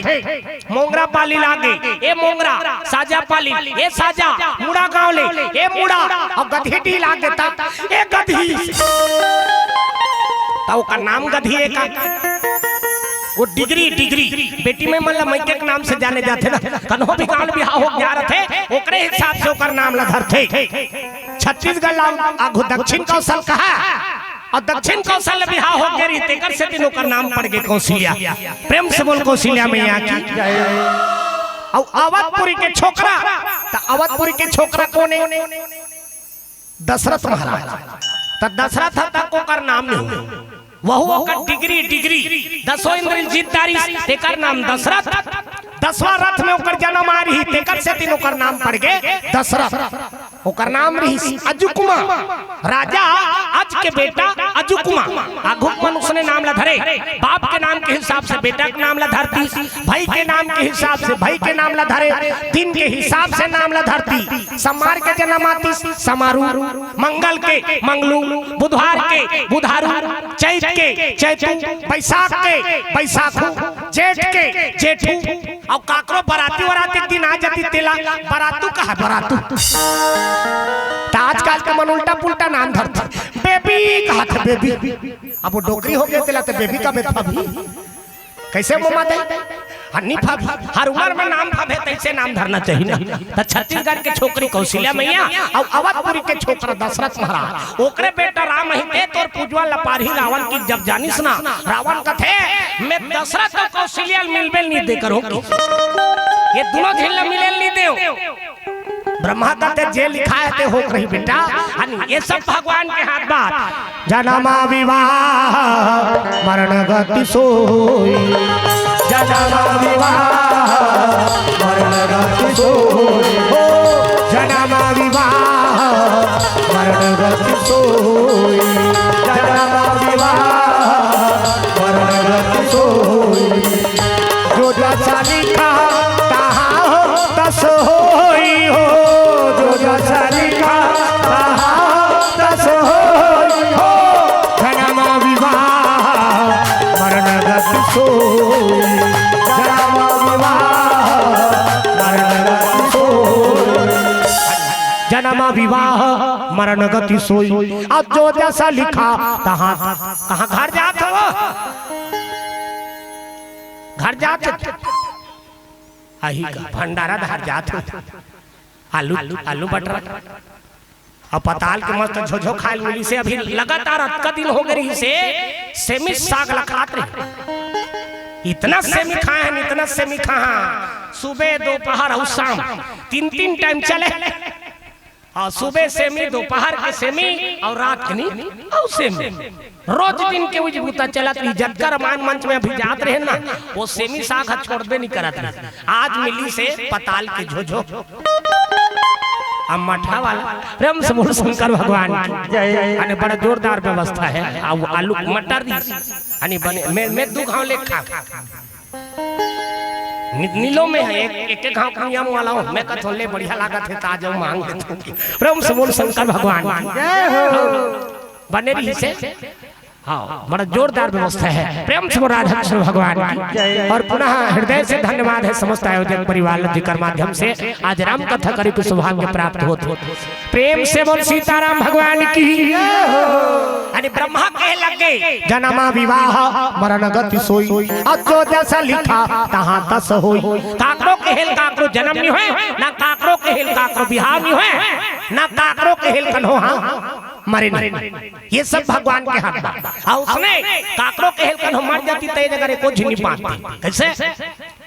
मोंगरा पाली लागे ए मोंगरा साजा पाली ए साजा मुड़ा गांव ले ए मुड़ा और गधीटी लागे ता ए गधी तो ओकर नाम गधी का वो डिग्री बेटी में मतलब मैके के नाम से जाने जाते ना कन्हो भी गांव बिहाव हो जा रहे थे ओकरे हिसाब से ओकर नाम ला धरथे छत्तीसगढ़ आगु दक्षिण कौशल कहा और दक्षिण कौशल बिहाव हो गई तेकर से दिन ओकर नाम पड़ गए कौशल्या प्रेम से बोल कौशल्या मैया की और अवधपुरी के छोकरा तो अवधपुरी के छोकरा कोने दशरथ महाराज तो दशरथ तक ओकर नाम नहीं वह डिग्री 10 इंद्र जीतदारी तेकर नाम दशरथ 10वां रथ में ओकर जन्म आ रही तेकर से दिन ओकर नाम पड़ गए दशरथ ओकर नाम रही अजुकुमा राजा अज के बेटा अजुकुमा आघुकमन उसने नाम ला धरे बाप के नाम के हिसाब से बेटा के नाम ला धरती भाई के नाम के हिसाब से भाई के नाम ला धरे दिन के हिसाब से नाम ला धरती समार के जन्म आती समारू मंगल के मंगलू बुधवार के बुधारू चैत के चैतू बैसाख के बैसाखू जेठ के जेठू और काकरो बराती दिन आ जाती तेला बरातू कहा बरातू आजकल का मन उल्टा पुल्टा नाम धरता बेबी कहा था बेबी अब वो डोकरी हो गया तेला तो बेबी का बेटा भी कैसे मुँह दे हर उम्र में नाम भावे तैसे नाम धरना चाहिए ना तो छत्तीसगढ़ के छोकरी कौशल्या मैया और अवधपुरी के छोकरा दशरथ महाराज ओकरे बेटा राम ही थे तोर पूजवा लपारही रावण की जब जानिस ना रावण कथे मैं दशरथ और कौशल्या मिलबेल नहीं देकर होगी ये दोनों झेल मिलेल नहीं दे ब्रह्मा कहते जे लिखा है ते हो रही बेटा ये सब भगवान के हाथ बात जन्मा विवाह मरण गति सोई जन्मा विवाह मरण गति सोई हो जन्मा विवाह मरण गति सोई जन्मा विवाह मरण गति सोई जो जैसा लिखा तहाँ हो तस होई हो जो जैसा लिखा तहाँ तस होई हो जन्मा विवाह मरण गति सोई जन्मा विवाह मरण गति सोई जन्मा विवाह मरण गति सोई अब जो जैसा लिखा तहाँ कहाँ घर जात हो घर जात आही का भंडारा धार जात हो आलू आलू बटर और पताल के मस्त झोझो खाए मिली से अभी लगातार अटका दिन हो गई से सेमी साग लखात रहे इतना सेमी खाए हैं इतना सेमी खा सुबह दोपहर और शाम 3 टाइम चले और सुबह सेमी दोपहर के सेमी और रात के और सेमी रोज दिन के उज बुता चलत रही जदका रामायण मंच में अभी जात रहे ना वो सेमी साग छोड़बे नहीं करत रहे आज मिली से पताल के झोझो मठा वाला प्रेम से बोल शंकर भगवान की बड़ा जोरदार व्यवस्था है आलू मटर दी बने मैं 2 घाव ले खा नीलो में है एक घाव खाया वाला हूं मैं कथो ले बढ़िया लागत है ताजा मांग प्रेम से बोल शंकर भगवान बने रही से हाँ बड़ा जोरदार व्यवस्था है। प्रेम से राधा कृष्ण भगवान की। और पुनः हृदय से धन्यवाद है समस्त आयोजक परिवार के माध्यम से आज राम कथा करे के सौभाग्य प्राप्त होते। प्रेम से बोल सीताराम भगवान की। अरे ब्रह्मा कहे लगे जन्मा विवाह मरण गति सोई, जो जैसा लिखा तहाँ तस होई। काकरो के हेल काकरो जन्म नहीं हुए, ना काकरो के हेल काकरो बिहार नहीं हुए, ना काकरो के हेल कन्हो मरे नहीं। ये सब भगवान के हाथ में। और उसने काकरो के हेल कन्हो मर जाती तो जगह को झिनी पाती। कैसे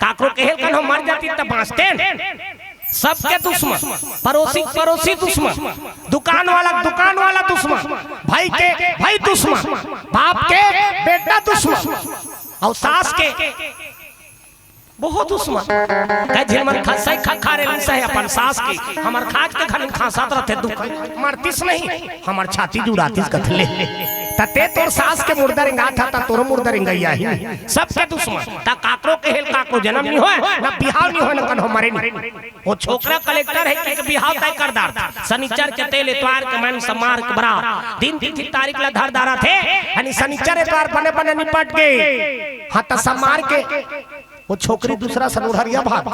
काकरो के हेल कन्हो मर जाती तो बांचते सबके दुश्मन, पड़ोसी दुश्मन, दुकान वाला दुश्मन, भाई के भाई दुश्मन, बाप के बेटा दुश्मन, और सास के बहुत दुश्मन। कह झिलमन खसै खा रे सहे अपन सास की हमर खाज के खन खासात रहते दुख मरतिस नहीं हमर छाती जुड़ातिस कथले तते तोर सास के मुर्दा रिंगा था तोर मुर्दा रिंगैया ही सबके दुश्मन। ता काकरो के हेल काकरो जन्म नहीं होए, ना बिहाव नहीं होए, ना कन्हो मरे नहीं। वो छोकरा कलेक्टर है कि बिहाव तय कर दार शनिचर के तेल इतवार के मन समार के बरा दिन तिथि तारीख ला धर दारा थे यानी शनिचर इतवार बने निपट गए। हां त समार के वो छोकरी दूसरा सनुहरिया भाग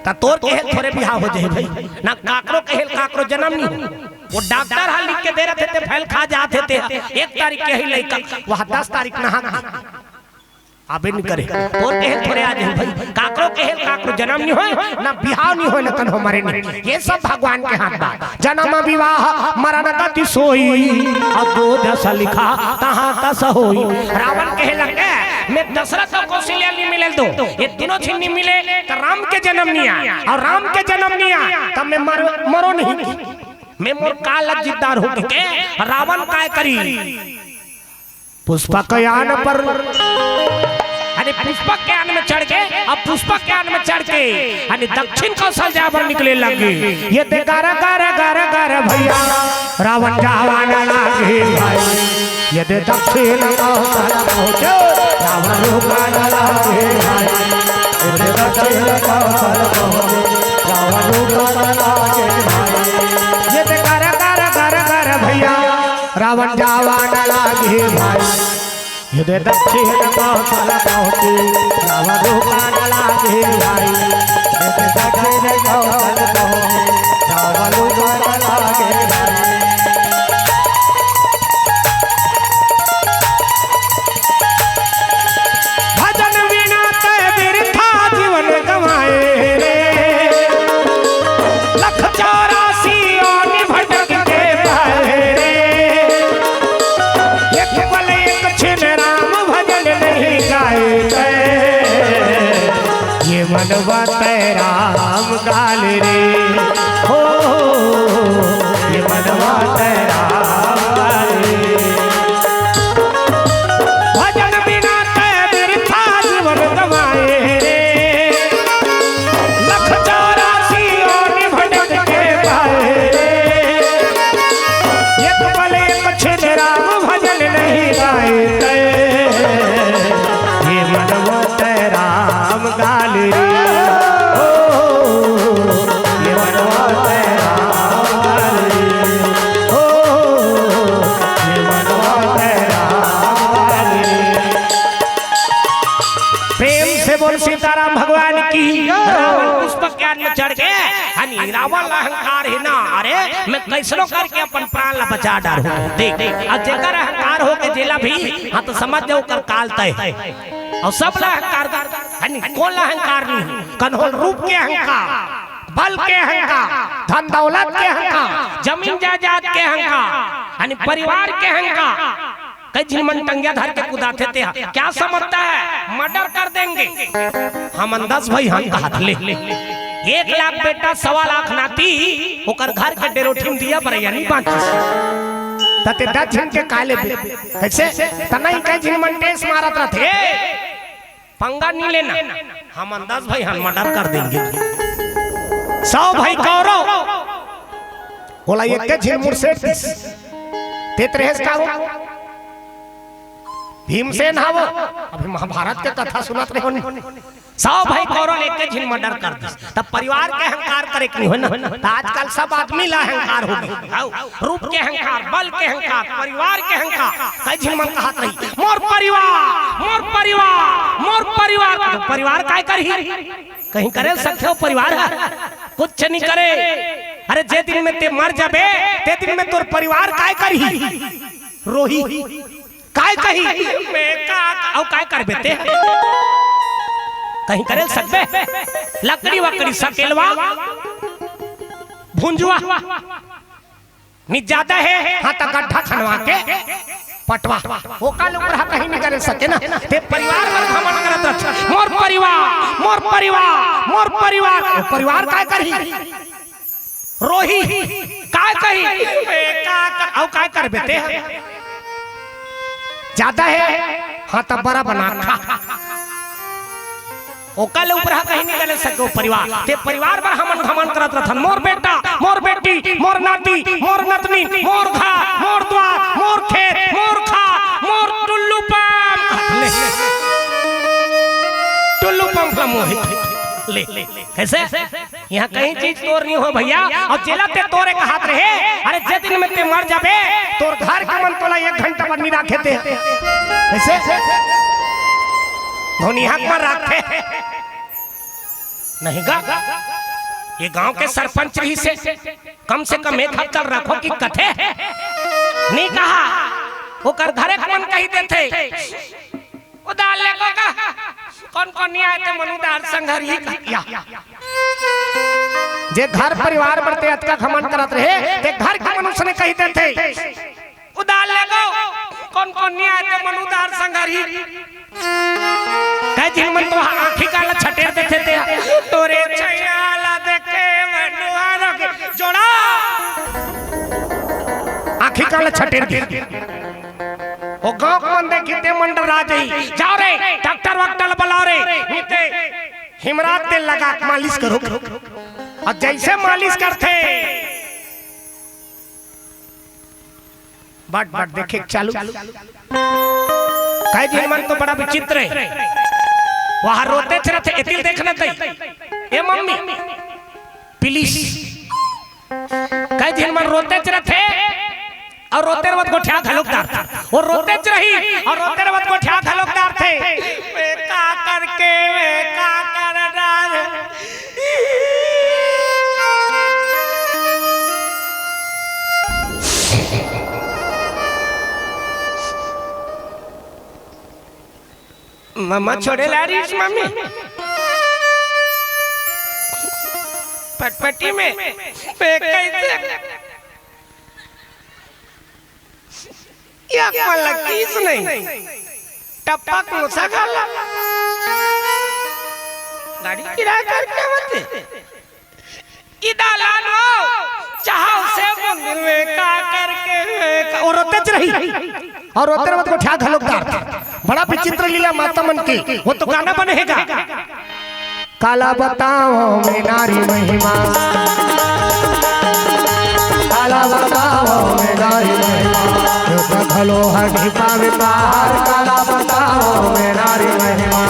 ता तोर के हेल थोड़े बिहाव हो जाए भाई। ना काकरो के हेल काकरो जन्म नहीं। वो डॉक्टर हाल लिख के दे रहे थे फैल खा जाते थे 1 तारीख के ही लड़का वह 10 तारीख नहा आबे नहीं करे। तोर के हेल थोड़े आ जाए भाई। काकरो के हेल काकरो जन्म नहीं होए, ना बिहाव नहीं होए, ना कन्हो मरे नहीं। ये सब भगवान के हाथ बा। जन्म विवाह मरण गति सोई, अब जो जैसा लिखा तहाँ तस होई। रावण कहे लगे मैं दशरथ और कौशल्या नहीं मिले दो ये तीनों चीज नहीं मिले तो राम के जन्म नहीं आया, और राम के जन्म नहीं आया तब मैं मरो नहीं। मैं मोर काल जिद्दार हो के रावण काय करी पुष्पक यान पर। अरे पुष्पक के यान में चढ़ के अब पुष्पक के यान में चढ़ के अरे दक्षिण कौशल जावर निकले लगे। ये ते गारा गारा गारा गारा भैया रावण जावान लागे भाई। ये ते दक्षिण कौशल पहुंचो रावण रुकान लागे भाई। ये ते दक्षिण कौशल पहुंचो रावण रुकान लागे भाई। ये ते गारा गारा गारा गारा भैया रावण जावान लागे भाई। ये ते दक्षिण कौशल पहुंचो रावण रुकान लागे भाई। ये ते दक्षिण कौशल पहुंचो रावण रुकान लागे भाई। मनवा राम गाल रे हो ये मनवा राम गाल रे। भजन बिना बिरथा जीवन गवाए रे। लख 84 और भटक के पाए रे। एक पल एक छिन राम भजन नहीं गाए। ये मनवा राम गाल रे। सीताराम भगवान की। रावण पुष्पक ज्ञान में चढ़ के रावण अहंकार है ना अरे मैं कैसनो करके अपन प्राण ला बचा डाल देख और जेकर अहंकार हो के जेला भी हाँ तो समझ जाओ कर काल तय और सब ला अहंकार कौन ला अहंकार नहीं कन्होल रूप के अहंकार बल के अहंकार धन दौलत के अहंकार जमीन जायदाद के अहंकार परिवार के अहंकार। कई झिलमन टंगिया धर के कुदाते थे क्या समझता है मर्डर कर देंगे हम अंदाज भाई हम कहा ले 1 लाख बेटा 1.25 लाख नाती ओकर घर के डेरोठिम दिया पर यानी बाकी तते दक्षिण के काले कैसे तनई कई झिलमन टेस मारत रहते पंगा नहीं लेना हम अंदाज भाई हम मर्डर कर देंगे 100 भाई कौरव बोला एक झिलमुर से तेत रहेस का भीमसेन हावो अभी महाभारत के कथा सुनत रहे 100 भाई कौरव एक के झिन मर्डर कर दे तब परिवार के अहंकार करे कि नहीं हो ना। तो आजकल सब आदमी ला अहंकार हो गए, रूप के अहंकार, बल के अहंकार, परिवार के अहंकार। कई झिन मन कहत रही मोर परिवार, मोर परिवार, मोर परिवार। तो परिवार काय करही, कहीं करे सकते हो परिवार कुछ नहीं करे। अरे जे दिन में ते मर जाबे ते दिन में तोर परिवार काय करही, रोही काय कही मैं का औ काय करबे ते कहीं करे सकबे। लकड़ी वकड़ी सकेलवा भुंजवा नि ज्यादा है हां तक गड्ढा खनवा के पटवा वो का लोग रहा कहीं नहीं करे सके ना। ते परिवार पर भ्रमण करत मोर परिवार, मोर परिवार, मोर परिवार। परिवार काय करही, रोही काय कही मैं का औ काय करबे ते ज्यादा है हाँ तब बड़ा बना खा ओकल ऊपर कहीं नहीं गले सको परिवार। ते परिवार पर हमन घमन करत रहन मोर बेटा, मोर बेटी, मोर नाती, मोर नतनी, मोर घर, मोर द्वार, मोर खेत, मोर खा, मोर टुल्लू पंप। टुल्लू पंप का मोह ले कैसे यहाँ कहीं चीज तोर नहीं हो भैया। और जेला ते तोरे का हाथ रहे। अरे जे दिन में ते मर जाबे तोर घर के मन तोला 1 घंटा पर नहीं रखे ते कैसे धोनी हक में रखे नहीं गा। ये गांव के सरपंच ही से कम एक हफ्ता रखो कि कथे नहीं कहा वो कर घरे मन कही देते उदार लेगा कौन कौन नहीं आए थे मनुदार संघर ही किया जे घर परिवार बढ़ते अतका घमन करत रहे ते घर के मनुष्य ने कही देते उदार लेगा कौन कौन नहीं आए थे मनुदार संघर ही कह जिन मन तो आंखी काला छटेर देते थे तोरे छयाला देखे मनुआर के जोड़ा आंखी काला छटेर दे वो गांव को मन देखी ते मंडल राजई जाओ रे डॉक्टर वक्टर बुलाओ रे नीते हिमरात तेल लगा मालिश करो। और जैसे मालिश करते बट बट देखे चालू कई दिन मन तो बड़ा विचित्र है वहां रोते थे एतिल देखना थे ए मम्मी प्लीज कई दिन मन रोते थे और रोते वक्त गोठिया घलोकदार था वो रोते रही और रोते वक्त गोठिया घलोकदार थे मैं का करके मैं का कर डाल मम्मा छोड़े ला रही इस मम्मी पटपटी में कैसे या किस नहीं टप्पा कोसा खाला गाड़ी किराया करके मत इदालानो चाहो से मंदिर में का करके और रोते रही और रोते वक्त को ठा घलोकदार था। बड़ा विचित्र लीला माता मन की वो तो गाना बनेगा काला बताओ मैं नारी महिमा काला बताओ मैं नारी महिमा जो घलो हर पावे पार काला बताओ मैं नारी महिमा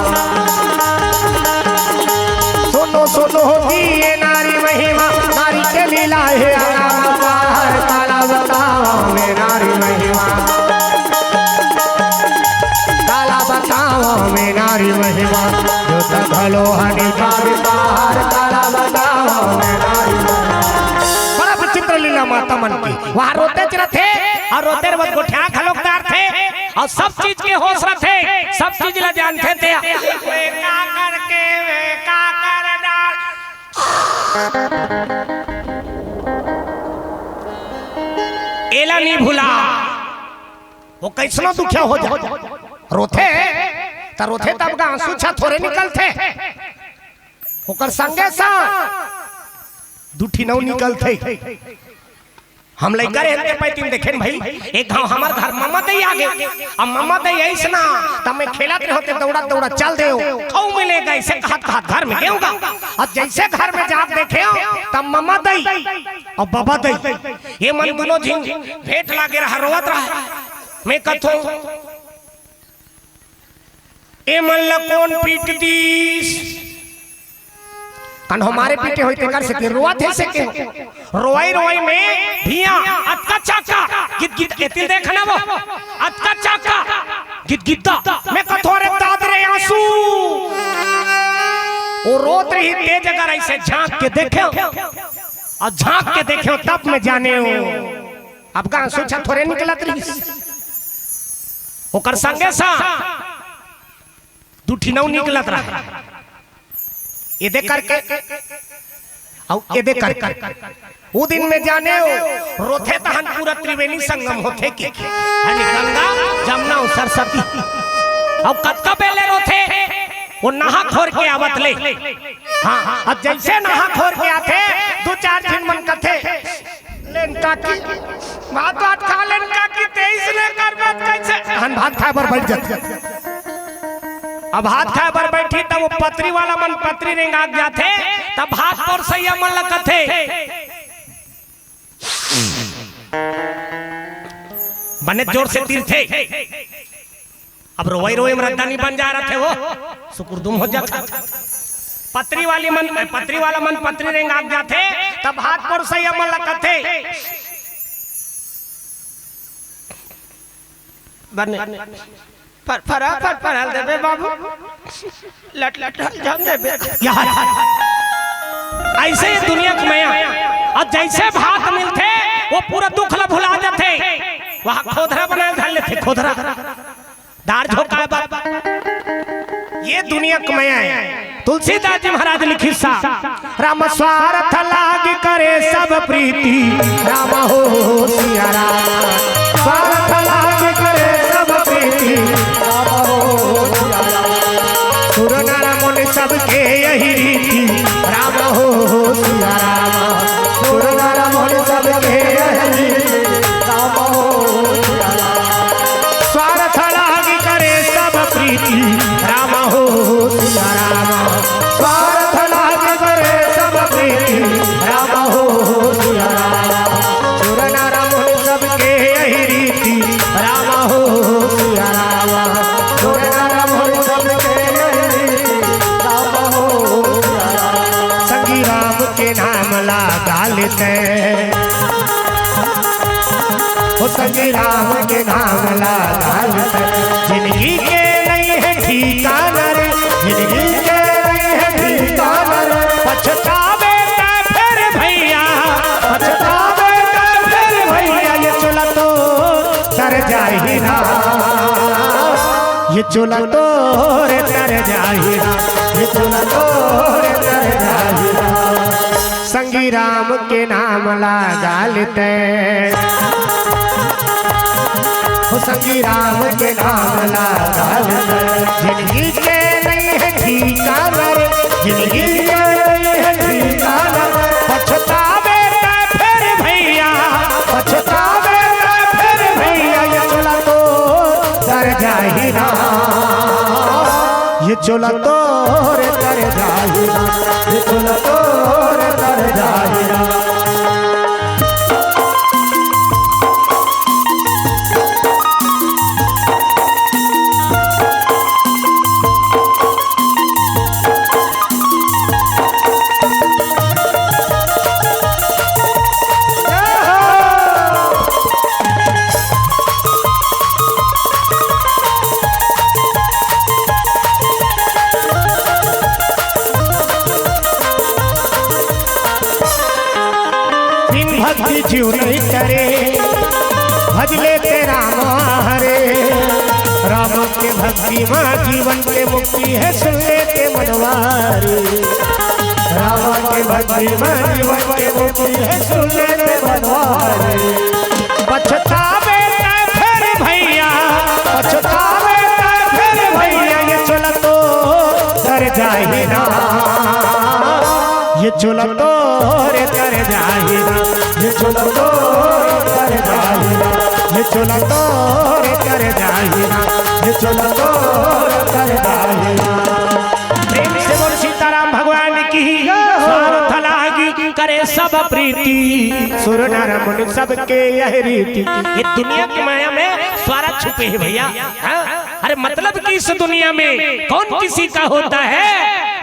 सुनो सुनो होगी ये नारी महिमा नारी के लीला है पार काला बताओ मैं नारी महिमा काला बताओ मैं नारी महिमा जो घलो हर पावे पार काला बताओ मैं नारी महिमा। बड़ा विचित्र लीला माता मन की वहां रोते थे और रोते वक्त गोठिया घलोकदार थे और सब चीज के होश रखे सब चीज ला जानते थे वे का करके वे का कर डाल एला नहीं भूला वो कैसनो दुखिया हो जाए रोथे तब का आंसू छा थोड़े निकलते ओकर संगे सा दुठी नौ निकलते हम लइका रहते पैतीन देखेन भाई एक गांव हमार घर मामा दई आ गए अब मामा दई ऐसना तब मैं खेलत रहते दौड़ा दौड़ा चल दे खाऊ मिलेगा ऐसे कहत घर में गेऊंगा और जैसे घर में जाके देखे तब मामा दई और बाबा दई ये मन दोनों झिन भेंट लागे रहा रोवत रहा मैं कथो ए मन ला कौन पीट दीस कन हमारे पीटे होते कर सके रोआ थे सके रोई रोई में धिया अटका चाका गिद गिद एतिल देखना वो अटका चाका गिद गिद्दा मैं कथोरे दाद रे आंसू वो रोत रही तेज अगर ऐसे झांक के देखे और झांक के देखे तब मैं जाने हो अब कहां सोचा थोड़े निकलत रही ओकर संगे सा दूठी नौ निकलत रहा ये देख करके और ये देख करके वो दिन में जाने हो रोथे तहन पूरा त्रिवेणी संगम होथे की यानी गंगा जमुना और सरस्वती और कतका पहले रोथे वो नहा खोर के आवत ले हाँ अब जैसे नहा खोर के आते दो चार दिन मन कथे लेनका की भात खा लेनका की 23 लेकर बात कैसे हन भात खाए पर बैठ जाते अब हाथ खाए पर बैठी तब वो पत्री वाला मन पत्री रेंगा जाते तब हाथ पर सैया मन लगते बने जोर से तीर थे अब रोई रोई में रद्दानी बन जा रहे थे वो सुकुरदुम हो जाता पत्री वाला मन पत्री रेंगा जाते तब हाथ पर सैया मन लगते बने फराफट पढ़ल देबे बाबू लट लट जान देबे यार ऐसे ही दुनिया के माया और जैसे भात मिलते वो पूरा दुख ला भुला जाते वहां खोधरा बना धर लेते खोधरा दार झोंका बाबा ये दुनिया के माया है तुलसीदास जी महाराज लिखी सा राम स्वार्थ लागी करे सब प्रीति राम हो सिया राम स्वार्थ लागी करे सब प्रीति राम हो सिया राम सुर नर मुनि सबके यही रीति राम हो सिया राम सुर नर मुनि सबके यही रीति राम हो सिया राम स्वार्थ लागी करे सब प्रीति राम हो सिया राम स्वार्थ लागी करे सब प्रीति राम हो सिया राम सुर नर मुनि सबके यही रीति राम हो सिया राम सुर नर मुनि सबके यही रीति राम हो सिया राम संगी राम के नाम लगा लेते हो संगी राम के नाम लगा लेते जिंदगी के नहीं है ठिकाना रे जिंदगी के नहीं है ठिकाना रे पछतावे का फिर भैया पछतावे का फिर भैया ये चुला तो तर जाही ना ये चुला तो रे तर जाही ना ये चुला तो रे तर जाही ना संगी राम के नाम लगा लेते हो संगी राम के नाम लगा लेते जिंदगी के नहीं है ठिकाना रे जिंदगी के नहीं है ठिकाना पछतावे का फिर भैया पछतावे का फिर भैया ये चुला तो तर जाही ना ये चुला तो रे तर जाही ना ये चुला तो रे तर जाही ना भक्ति जीव नहीं करे भज लेते राम हरे राम के भक्ति माँ जीवन के मुक्ति है सुन लेते मनवारी राम के भक्ति माँ जीवन के मुक्ति है सुन लेते मनवारी पछतावे ना फिर भैया पछतावे ना फिर भैया ये चुला तो तर जाही ना ये चुला तो रे तर जाही ना ये चुला तो कर जाही ना ये चुला तो कर जाही ना ये चुला तो कर जाही ना प्रेम से बोल सीताराम भगवान की स्वार्थ लागी करे सब प्रीति सुर नर मुनि सबके यह रीति ये दुनिया की माया में स्वार्थ छुपे है भैया अरे मतलब कि इस दुनिया में कौन किसी का होता है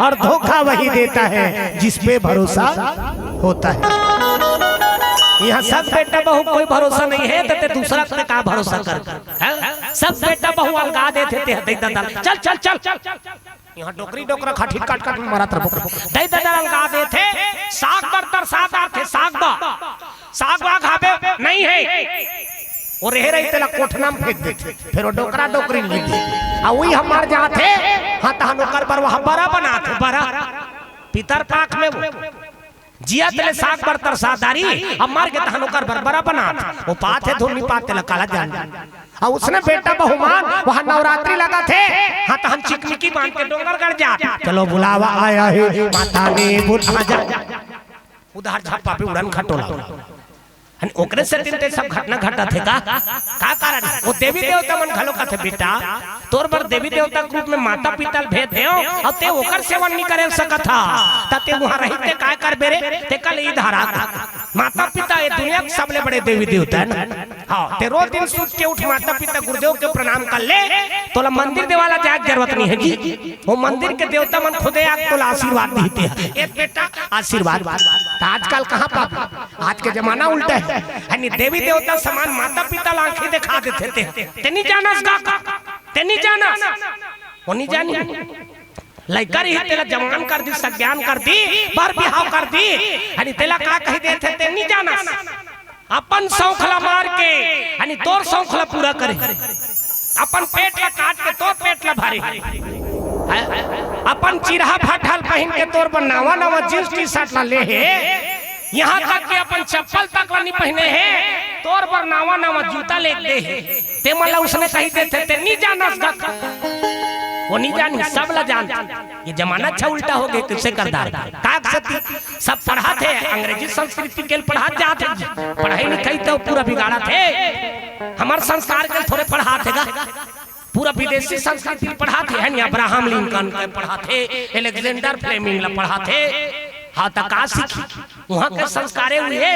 और धोखा वही देता है जिस पे भरोसा होता है। यहाँ सब बेटा बहू कोई भरोसा नहीं है तो दूसरा पे का भरोसा कर। सब बेटा बहू अलगा देते थे चल चल चल यहाँ डोकरी डोकरा खाटी काट काट मारा तर दई ददर अलगा देते साग बर्तर साथ आते साग बा खाबे नहीं है और रह रही तेला कोठना में फेंक देते फिर डोकरा डोकरी लेते आ वही हमार जाते हाँ तहन ओकर पर वहां बड़ा बनाते बड़ा पितर पाक में जिया तले साग बर्तर सादारी अब मार के तहन ओकर बरबरा बना वो पात है धोनी पात तेला काला जान और उसने बेटा बहुमान वहां नवरात्रि लगा थे हाँ तहन चिकमिकी बांध के डोंगरगढ़ जा चलो बुलावा आया है माता ने बुला जा उधर छापा पे उड़न खटोला ओकरे से दिन ते सब घटना घटा थे का कारण वो देवी देवता मन घलो का थे बेटा तोर पर देवी देवता के रूप में माता पिता भेद देओ और ते ओकर सेवन नहीं करे सकत था तते वहां रहिते काय कर बेरे ते कल ई धारा माता पिता ये दुनिया के सबले बड़े देवी देवता है ना हां ते रोज दिन सूत के उठ माता पिता गुरुदेव के प्रणाम कर ले तोला मंदिर देवाला जाए जरूरत नहीं है जी वो मंदिर के देवता मन खुदे आके तोला आशीर्वाद देते हैं ए बेटा आशीर्वाद आजकल कहां पापा आज के जमाना उल्टा है यानी देवी देवता समान माता पिता आंखें दिखा देते थे ते नहीं जानस का ते नहीं जानस वो नहीं जानी लड़का ही तेला जवान कर दी सज्ञान कर दी बार बिहाव कर दी यानी तेला का कह देते ते नहीं जानस अपन सौखला मार के यानी तोर सौखला पूरा करे अपन पेट ला काट के तोर पेट ला भारी अपन चिरहा फाटल पहन के तोर पर नवा नवा जींस टी शर्ट ला ले है यहाँ तक कि अपन चप्पल तक नहीं पहने हैं तोर पर नवा नवा जूता ले दे है ते मला उसने कही देते ते नहीं जानस का वो नहीं जानी सब ला जान ये जमाना अच्छा उल्टा हो गया किससे करदार काक सती सब पढ़ा थे अंग्रेजी संस्कृति के पढ़ा जाते पढ़ाई लिखाई तो पूरा बिगाड़ा थे हमारे संस्कार के थोड़े पढ़ा थे पूरा विदेशी संस्कृति पढ़ाते हैं अब्राहम लिंकन के पढ़ाते एलेक्जेंडर फ्लेमिंग ला पढ़ाते हाँ तक का सीखी वहाँ के संस्कारे हुए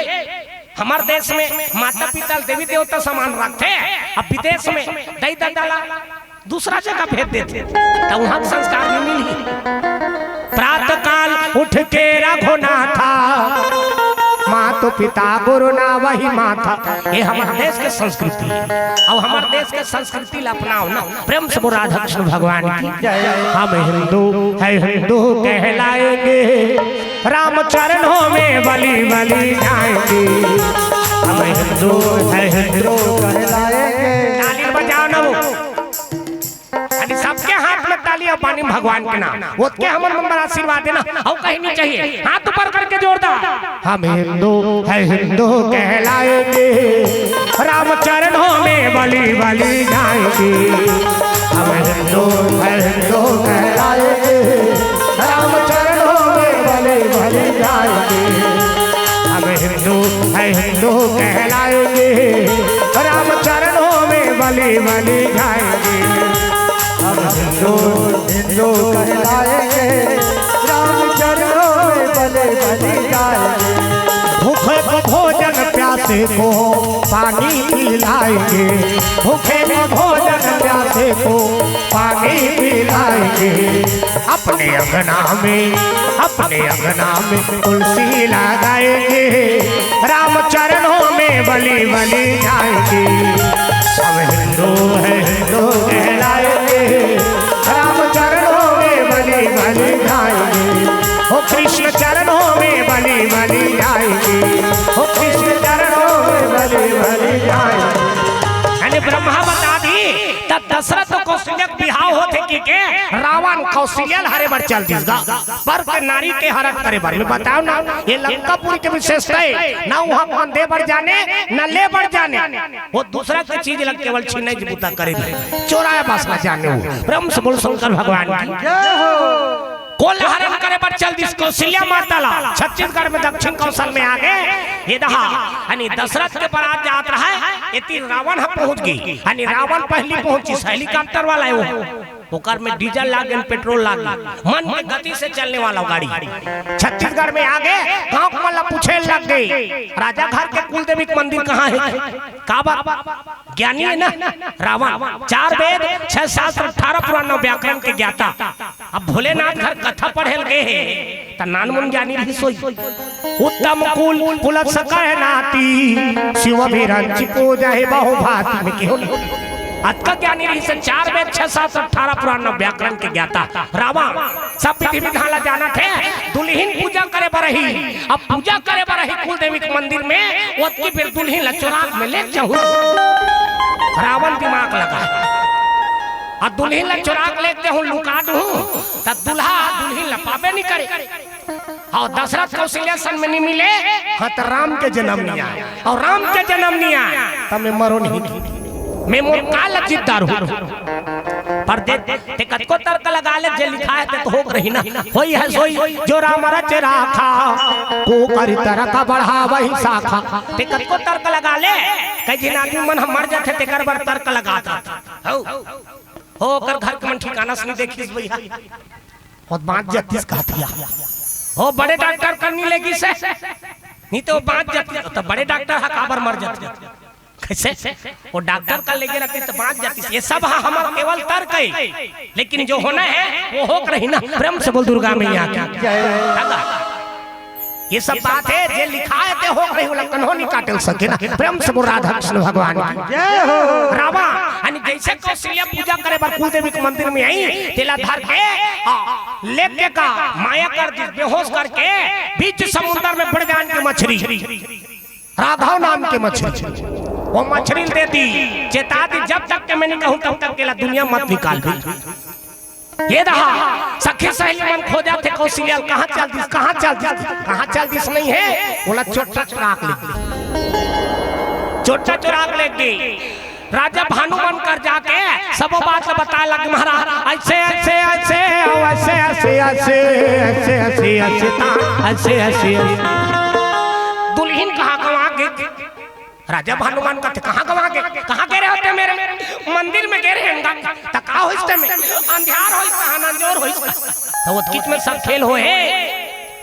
हमारे देश में माता पिता देवी देवता समान रखते अब विदेश में दई दादा दूसरा जगह भेज देते तो वहाँ संस्कार नहीं मिली प्रातः काल उठ के रखो ना था माँ तो पिता गुरु ना वही माता ये हमारे देश के संस्कृति है और हमारे देश के संस्कृति ला अपनाओ ना प्रेम से राधा कृष्ण भगवान की जय। हम हिंदू है हिंदू कहलाएंगे राम चरणों में बलि बलि जाएंगे हम हिंदू है हिंदू कहलाएंगे। ताली बजाओ ना वो सबके हाथ में ताली और पानी भगवान के नाम वो के हमर नंबर आशीर्वाद देना और कहीं नहीं चाहिए हाथ ऊपर करके जोड़ दो हम हिंदू है हिंदू कहलाएंगे राम चरणों में बलि बलि जाएंगे हम हिंदू है हिंदू कहलाएंगे राम चरणों में बलि बलि जाएंगे हम हिंदू है हिंदू कहलाएंगे राम चरणों में बलि बलि जाएंगे हम हिंदू हिंदू कहलाएंगे राम चरणों में बलि बलि जाएंगे भूखे को भोजन प्यासे को पानी पिलाएंगे भूखे को भोजन प्यासे को पानी पिलाएंगे अपने अंगना में तुलसी लगाएंगे राम चरणों में बलि बलि जाएंगे हम हिंदू है हिंदू कहलाएंगे राम चरणों में बलि बलि जाएंगे ओ कृष्ण चरणों में बलि बलि जाएंगे ओ कृष्ण चरणों में बलि बलि जाएंगे। यानी ब्रह्मा बता दी तब दशरथ कौशल्य बिहाव होते कि के रावण कौशल्य हरे बर चल दिसगा पर के नारी के हरक करे बर में बताओ ना ये लंकापुरी के विशेषता है ना वहां दे बर जाने ना ले बर जाने वो दूसरा की चीज लग केवल छीने की बुता करे चोराया पास ना जाने वो ब्रह्म से बोल शंकर भगवान की जय हो कोल हरण करे पर चल दिस कौशल्या माता ला छत्तीसगढ़ में दक्षिण कौशल में आगे ये दहा यानी दशरथ के बारात जात रहा है इतनी रावण हम पहुंच गई यानी रावण पहली पहुंची हेलीकॉप्टर वाला है वो ओकर में डीजल लागे पेट्रोल लागे मन के गति से चलने वाला गाड़ी। छत्तीसगढ़ में आगे गांव वाला पूछे लग गई राजा घर के कुल देवी के मंदिर कहाँ है? का बात ज्ञानी है ना रावण, 4 वेद 6 शास्त्र 18 पुराण व्याकरण के ज्ञाता। अब भोलेनाथ घर कथा पढ़े गए है त नानमुन ज्ञानी रही सोई। उत्तम कुल पुलत सकाय नाती शिव भिरंची पूजा है बहु भांति में केहू अतका ज्ञानी रही से 4 वेद 6 शास्त्र 18 पुराण व्याकरण के ज्ञाता रावण। सब विधि विधान जाना थे दुल्हन पूजा करे बरही। अब पूजा करे बरही कुल देवी के मंदिर में ओतकी फिर दुल्हन ला चुराक में ले जाऊं। रावण दिमाग लगा और दुल्हन ला चुराक ले जाऊं लुका दूं तब दुल्हा दुल्हन ला पाबे नहीं करे। और दशरथ कौशल्या सन में नहीं मिले हाँ तो राम के जन्म नहीं आया और राम के जन्म नहीं आया तब मैं मरो नहीं मैं मोर काल जिद्दार हूं पर ते कतको तर्क लगा ले जे लिखा है तो हो रही ना होई है सोई जो राम रच राखा को करि तरक बढ़ावहि शाखा। ते कतको तर्क लगा ले कई जिन आदमी मन हम मर जाते ते कर बर तर्क लगाता हो कर घर के मन ठिकाना से नहीं देखिस भैया और बात जत्तीस कहतिया हो बड़े डॉक्टर करनी लेगी से नहीं तो बात जत्ती तो बड़े डॉक्टर हकाबर मर जाते कैसे वो डॉक्टर का लेके रखते तो बात जाती। ये सब हमारा केवल तर्क है लेकिन जो होना है वो हो रही ना। प्रेम से बोल दुर्गा मैया की ये सब बात है जे लिखा है ते हो रही वाला कन्हो नहीं काटल सके ना। प्रेम से बोल राधा कृष्ण भगवान की जय हो। रावण यानी जैसे कौशल्या पूजा करे बर कुल देवी के मंदिर में आई तेला धर के लेके का माया कर दी बेहोश करके बीच समुद्र में बढ़ जान के मछली राघव नाम के मछली वो मछली दे दी चेता दी जब तक के मैं नहीं कहूं तब तक के दुनिया मत निकाल दी। ये रहा सखी सहेली मन खो जाते कौशल्या कहाँ चल दिस नहीं है बोला चोटा चुराक ले गई। राजा भानु बन कर जाके सब बात बता लग महाराज ऐसे ऐसे ऐसे ऐसे ऐसे ऐसे ऐसे ऐसे ऐसे दुल्हन कहाँ गवा गए? राजा भानुमान कहते कहाँ गवा गए? कहाँ गए होते मेरे मंदिर में गए रहेंगे तका हो इस टाइम अंधियार हो नंजोर हो तो वो कित में सब खेल हो है।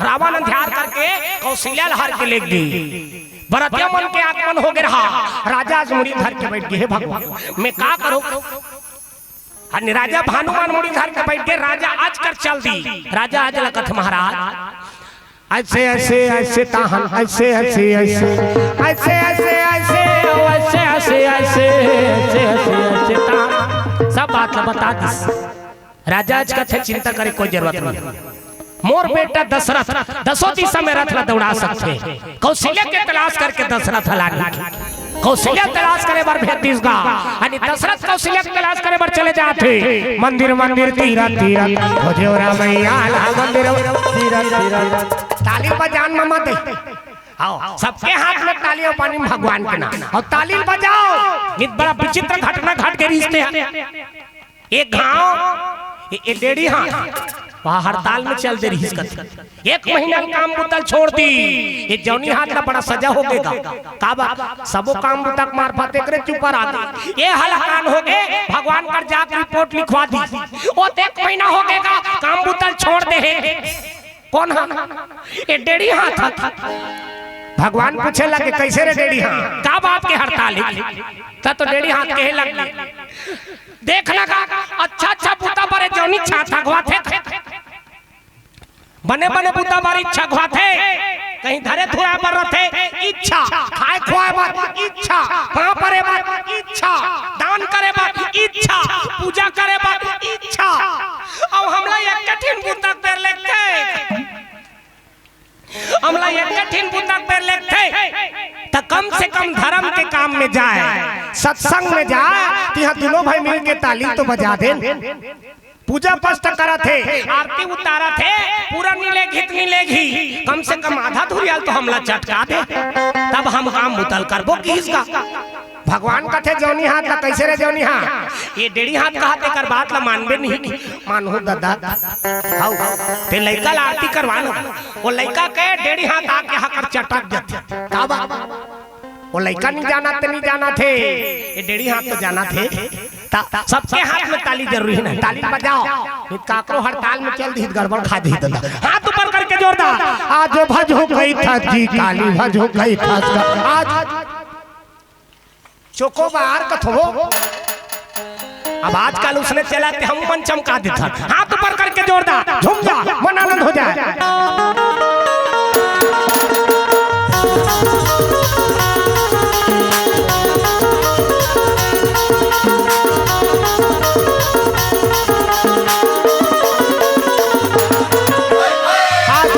रावण अंधियार करके कौशल्या हार के ले गई। भरतिया मन के आगमन हो गए रहा। राजा आज मुड़ी धर के बैठ गए भगवान मैं का करूं? राजा भानुमान मुड़ी धर के बैठ गए। राजा आज कर चल दी। राजा आज लखत महाराज ऐसे ऐसे ऐसे ताहन ऐसे ऐसे ऐसे ऐसे ऐसे ऐसे ऐसे ऐसे ऐसे ऐसे ऐसे ताहन सब बात बता दी। राजा आज का चिंता करे कोई जरूरत नहीं। मोर बेटा दशरथ 10 दिशा में रथ दौड़ा सकते कौशल्या के तलाश करके दशरथ लानी कौशल्या तलाश करे बार भेतीस गा यानी दशरथ कौशल्या के तलाश करे बार चले जाते मंदिर मंदिर तीरथ तीरथ खोजो रामैया मंदिर तीरथ तीरथ ताली बजान मामा दे आओ सबके हाथ में ताली और पानी भगवान के नाम और ताली बजाओ। एक बड़ा विचित्र घटना घट के रिश्ते एक गांव ये डेढ़ी हाथ वहाँ हड़ताल में चल दे रही 1 महीना काम बुतल छोड़ दी। ये जौनी हाथ का बड़ा सजा हो गएगा का बात सबो काम बुतक मार्फत एकरे चुपर आ गई। ये हलकान हो गए भगवान पर जाकर रिपोर्ट लिखवा दी। वो 1 महीना हो गएगा काम बुतल छोड़ दे कौन ये डेढ़ी हाथ भगवान पूछे लगे कैसे रे डेढ़ी हाथ का बात के हड़ताल है तो डेढ़ी हाथ कहे लगे देख लगा अच्छा अच्छा बूता बारे जौनी छाता घवा थे बने बने बूता बारी इच्छा घवा थे कहीं धरे थोड़ा पर रथे इच्छा खाए खुआए बात इच्छा वहां परे बात इच्छा दान करे बात इच्छा पूजा करे बात इच्छा अब हमला एक कठिन बूता पर लेते हमला एक कठिन बूता पर लेते तो कम से कम धर्म के काम में जाए सत्संग में जाए तो यहाँ तीनों भाई मिल के ताली तो बजा दे पूजा पष्ट करा थे आरती उतारा थे पूरा नहीं लेगी इतनी लेगी कम से कम आधा धुरियाल तो हमला चटका दे तब हम काम मुतल करबो किसका भगवान का थे जौनी हाथ ला कैसे रे जौनी हाथ ये डेढ़ी हाथ कहा ते कर बात ला मानबे नहीं मानहु दादा हाउ ते लइका ला आरती करवानो वो लइका के डेढ़ी हाथ आके हकर चटक जाते का बात वो लइका नहीं जाना थे ये डेढ़ी हाथ तो जाना थे सबके हाथ में ताली जरूरी है ना, ताली बजाओ नहीं काकरो हड़ताल में चल दी गड़बड़ खा दी। हाथ ऊपर करके जोरदार, आज भजो गई था जी काली भजो गई था आज चोको बाहर कथो। अब आजकल उसने चला के हम मन चमका देता। हाथ ऊपर करके जोरदार झूम जा, मन आनंद हो जाए।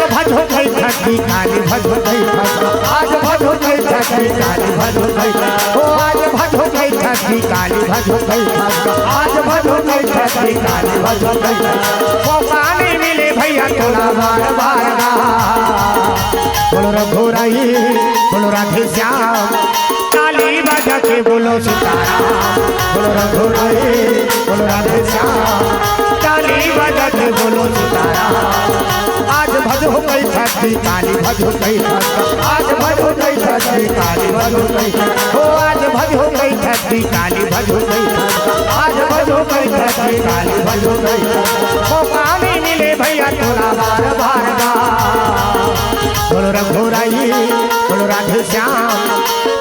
भजो गई थकी काली भजो गई आज भजो गई थकी काली भजो गई ओ आज भजो गई थकी काली भजो गई आज भजो गई थकी काली भजो गई वो पानी मिले भैया थोड़ा बार बार बोलो रघुराई बोलो राधे श्याम काली बजा के बोलो सीताराम बोलो रघुराई बोलो राधे श्याम काली बजा के बोलो सीताराम। आज भजो गई थकी काली भजो गई आज भजो गई थकी काली भजो गई ओ आज भजो गई थकी काली भजो गई आज भजो गई थकी काली भजो गई वो पानी मिले भैया थोड़ा बार बार बोलो रघुराई बोलो राधे श्याम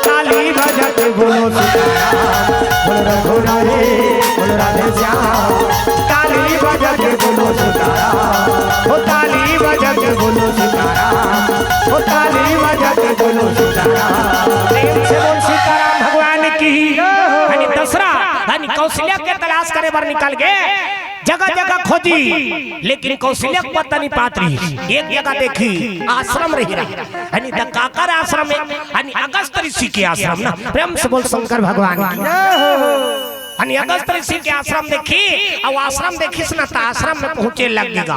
काली भजा के बोलो सीताराम बोलो रघुराई बोलो राधे श्याम काली भजा के बोलो सीताराम ओ ताली बजा के बोलो सीताराम ओ ताली बजा के बोलो सीताराम। प्रेम से बोल सीताराम भगवान की। यानी दसरा यानी कौशल्या के तलाश करे बार निकल गए, जगह जगह खोजी लेकिन कौशल्या को पता नहीं पात्री। एक जगह देखी आश्रम रही रहा यानी काकर आश्रम में यानी अगस्त ऋषि के आश्रम ना। प्रेम से बोल शंकर भगवान की। यानी अगस्त ऋषि के आश्रम देखी और आश्रम देखिस ना तो आश्रम में पहुंचे लगेगा।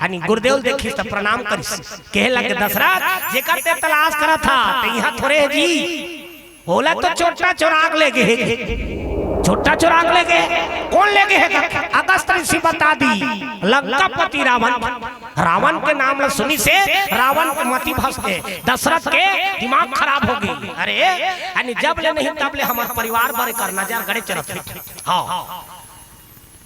यानी गुरुदेव देखिस तो प्रणाम करिस कहे लगे दशरथ जेकर ते तलाश करा था तो यहाँ थोड़े है जी बोला तो छोटा चुराग ले गए। छोटा चुराग ले गए कौन ले गए? अगस्त ऋषि बता दी लंकापति रावण। रावण के नाम ल सुनी से रावण के मति भस गए, दशरथ के दिमाग खराब हो गई। अरे यानी जब ले नहीं तब ले हमारे परिवार बारे कर नजर गड़े चलत। हाँ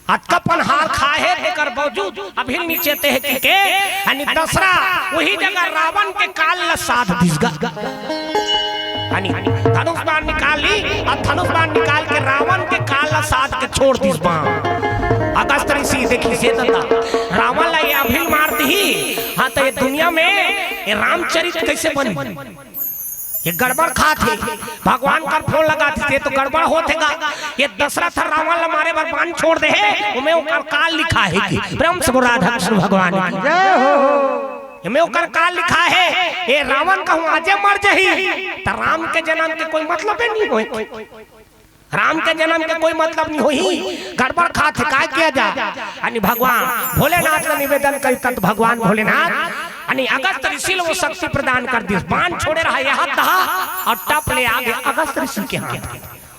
अतकपन हार खाए एकर बावजूद अभी नीचे ते के यानी दसरा वही जगह रावण के काल ल साध दिसगा। यानी धनुष बाण निकाल ली और धनुष बाण निकाल के रावण के काल ल साध के छोड़ दिस बाण। अगस्त ऋषि देखी से रावण ला ये अभी मार दी। हाँ तो ये दुनिया में ये रामचरित कैसे बनी? ये गड़बड़ खा थे भगवान का फोन लगा थे तो गड़बड़ होतेगा। ये दशरथ रावण ला मारे बार बाण छोड़ दे उमे ओकर काल लिखा है कि ब्रह्म से राधा कृष्ण भगवान की जय हो। में ओकर काल लिखा है ये रावण कहूं आजे मर जही तो राम के जन्म के कोई मतलब नहीं होई। राम के जन्म के कोई मतलब नहीं होई। गड़बड़ खा थे काय किया जा यानी भगवान भोलेनाथ का निवेदन करी तब भगवान भोलेनाथ यानी अगस्त ऋषि वो शक्ति प्रदान कर दी। बाण छोड़े रहा यहाँ दहा और टप ले आगे अगस्त ऋषि के हाथ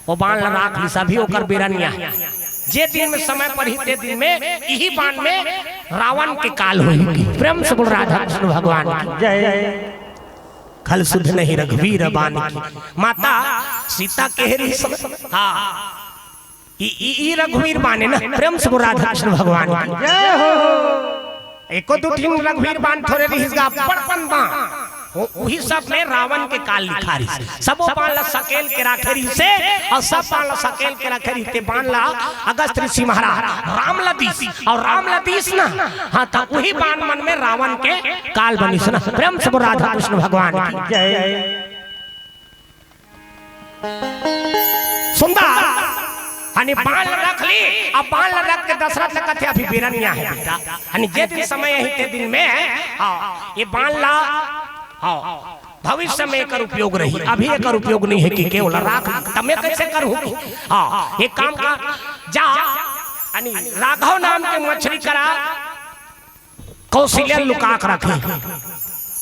वो बाण लगा ली सभी ओकर बिरनिया। जे दिन में समय पर ही ते दिन में यही बाण में रावण के काल हुई। प्रेम से बोल राधा कृष्ण भगवान की जय। खल सुध नहीं रघुवीर बाण की माता सीता केहरी हाँ ई रघुवीर बाण ना। प्रेम से बोल राधा कृष्ण भगवान की जय हो। एको दो तीन रघुवीर बाण थोड़े रिसगा पड़पन बाण वही सब में रावण के काल लिखा रही। सब बाण ला सकेल के राखे रही से और सब बाण ला सकेल के राखे रही ते बाण ला अगस्त ऋषि महाराज राम लदीस और राम लदीस ना। हाँ तो वही बाण मन में रावण के काल बनी सुना। प्रेम से राधा कृष्ण भगवान की जय। सुंदर यानी बाण रख ली अब बाण रख के दशरथ ने कहते अभी बिरनिया है बेटा यानी जे दिन समय यही ते दिन में ये बाण ला भविष्य में एकर उपयोग रही। अभी एकर उपयोग नहीं है कि केवल राख तब मैं कैसे करूं। हाँ एक काम का जा यानी राघव नाम के मछली करा कौशल्या लुका के रखे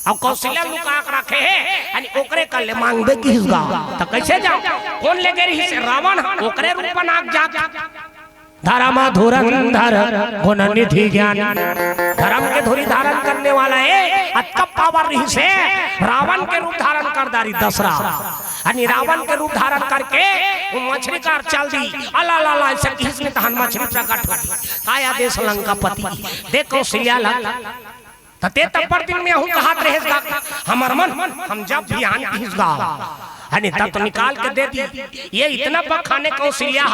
और कौशल्या लुका के रखे है यानी ओकरे कर ले मांगबे किस गांव तो कैसे जाओ कौन ले गई से रावण ओकरे रूप नाग जा धर्म धुरंधर गुण निधि ज्ञान, धर्म के धुरी धारण करने वाला है। अतकब पावर रही से रावण के रूप धारण कर दारी दसरा, यानी रावण के रूप धारण करके वो मछली कार चल दी। अला ला ला ऐसे किसने तहन मछली प्रकट हो काया देश लंका पति देखो सिया लग तते तपर दिन में हूं कहात रहेगा हमर मन हम जब भी आन किसगा यानी तब तो निकाल के दे दी। ये इतना बखाने कौशल्या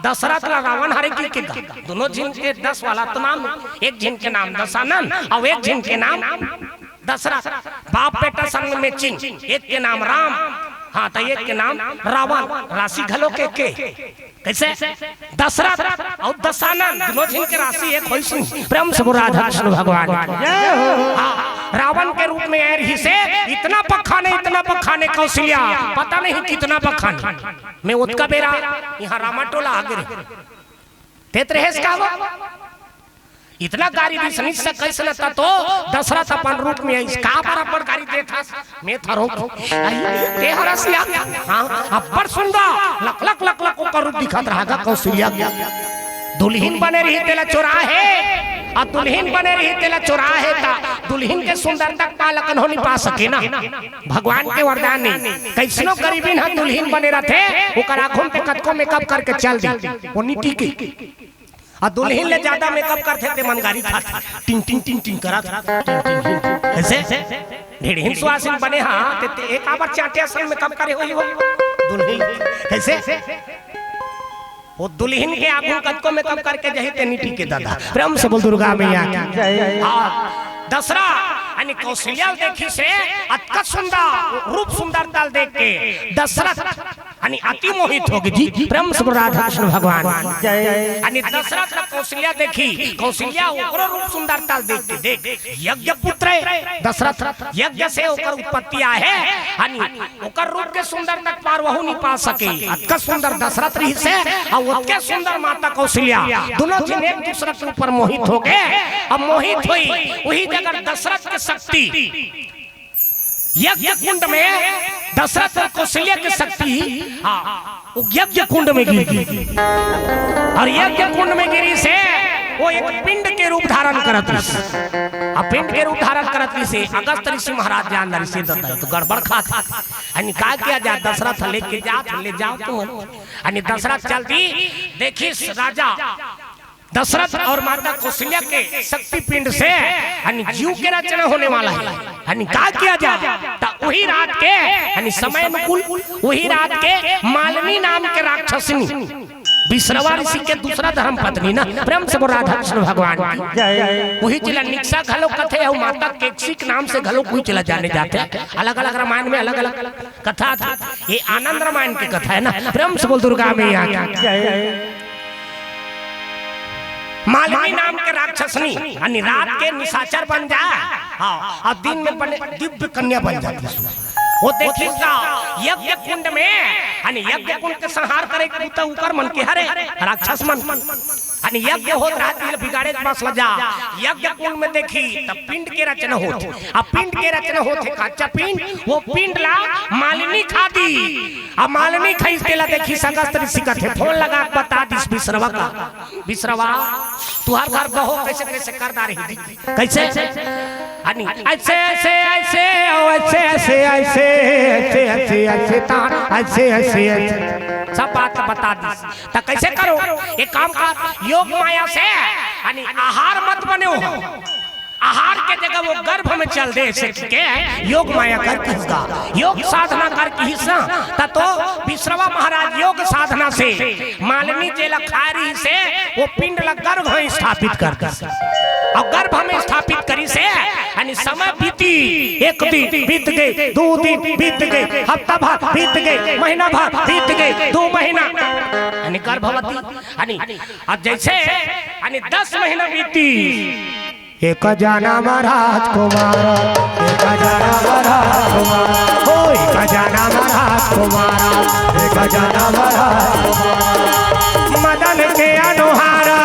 दशरथ रावण हरे की दोनों जिन के 10 वाला तो नाम, एक जिन के नाम दशानन और एक जिन के नाम दशरथ, बाप बेटा संग में चिन, एक के नाम राम, हाँ तो एक के नाम रावण, राशि घलो के कैसे दशरथ और दशानन दोनों जिन के राशि एक होई सुन प्रेम से राधा कृष्ण भगवान। रावण के रूप में एर ही से इतना पखाने कौशल्या पता नहीं कितना पखाने मैं उसका बेरा यहाँ रामाटोला आगे तेत रहेस का वो इतना गाड़ी दी सनी से कैसे न तो दशरथ अपन रूप में इस का बराबर गाड़ी दे था मैं थारो ते हरसिया हां अपर सुंदर लक लक लक लक का रूप दिखत रहा कौशल्या दुल्हन बने रही तेला चौराहे और दुल्हन बने रही तेला चौराहे ता दुल्हन के सुंदरता पालकन हो नहीं पा सके ना भगवान के वरदान ने कैसनो गरीबी ना दुल्हन बने रहते ओकर आंखों पे कतको मेकअप करके चल दी वो नीति की और दुल्हन ले ज्यादा मेकअप करते थे मनगारी था टिंग टिंग टिंग टिंग करा ऐसे ढेड़िन सुहासिन बने हां ते एक आवर चाटे असल मेकअप करे होई हो दुल्हन कैसे वो दुल्हन के आंखों कतको मेकअप करके जही ते नीति के दादा प्रेम से बोल दुर्गा मैया हां दसरा यानी कौशल्या देखी से अत्का सुंदर रूप सुंदरता देख के दशरथ यानी अति मोहित हो गई जी प्रेम से राधा कृष्ण भगवान यानी दशरथ कौशल्या देखी कौशल्या ओकरो रूप सुंदरता देख के देख यज्ञ पुत्र दशरथ यज्ञ से ओकर उत्पत्ति है यानी ओकर रूप के सुंदरता पार वहु नहीं पा सके अत्का सुंदर दशरथ रही से और ओके सुंदर माता कौशल्या दोनों जन एक दूसरे के ऊपर मोहित हो गए। अब मोहित हुई वही जगह दशरथ की शक्ति यज्ञ कुंड में दशरथ और कौशल्या की शक्ति यज्ञ कुंड में गिरी और यज्ञ कुंड में गिरी से वो एक पिंड के रूप धारण करती अब पिंड के रूप धारण करती से अगस्त ऋषि महाराज जान ऋषि तो गड़बड़ खाता यानी का किया जाए दशरथ लेके ले जाओ तो यानी दशरथ चलती देखी राजा दशरथ और माता कौशल्या के शक्ति पिंड से यानी जीव के रचना होने वाला है यानी का किया जाए वही रात के यानी समय अनुकूल वही रात के मालिनी नाम के राक्षसिनी विश्रवा ऋषि के दूसरा धर्म पत्नी ना प्रेम से राधा कृष्ण भगवान वही जिला निक्सा घलो कथे और माता केक्सिक नाम से घलो कोई चला जाने जाते अलग अलग रामायण में अलग अलग कथा था। ये आनंद रामायण की कथा है ना प्रेम से बोल दुर्गा मैया मालिनी नाम के राक्षसनी यानी रात के निशाचर बन जा और दिन में बने दिव्य कन्या बन जाती वो देखिएगा यज्ञ कुंड में यानी यज्ञ कुंड के संहार करे तो ऊपर मन के हरे राक्षस मन यानी यज्ञ हो रात में बिगाड़े के पास लजा यज्ञ कुंड में देखी तब पिंड के रचना होती अब पिंड के रचना होते कच्चा पिंड वो पिंड ला मालिनी खा दी अब मालिनी खाई तेला देखी संगस्त ऋषि का थे फोन लगा बता दिस विश्रवा का विश्रवा तुहार घर बहो कैसे कैसे कर दा रही कैसे यानी ऐसे ऐसे ऐसे ऐसे ऐसे ऐसे ऐसे ऐसे ऐसे तार ऐसे ऐसे ऐसे सब बात बता दी तो कैसे करो एक काम कर योग माया से यानी आहार मत बने हो आहार के जगह वो गर्भ में चल दे के योग माया करके योग साधना करके हिस्सा तो विश्रवा महाराज योग साधना से मालिनी जेला खारी से वो पिंड ला गर्भ में स्थापित कर और गर्भ में स्थापित करी से यानी समय बीती एक दिन बीत गए 2 दिन बीत गए हफ्ता भर बीत गए महीना भर बीत गए 2 महीना यानी गर्भवती यानी अब जैसे यानी 10 महीना बीती एक जाना महाराज कुमार एक जाना महाराज कुमार हो एक जाना महाराज कुमार एक जाना महाराज मदन के अनुहारा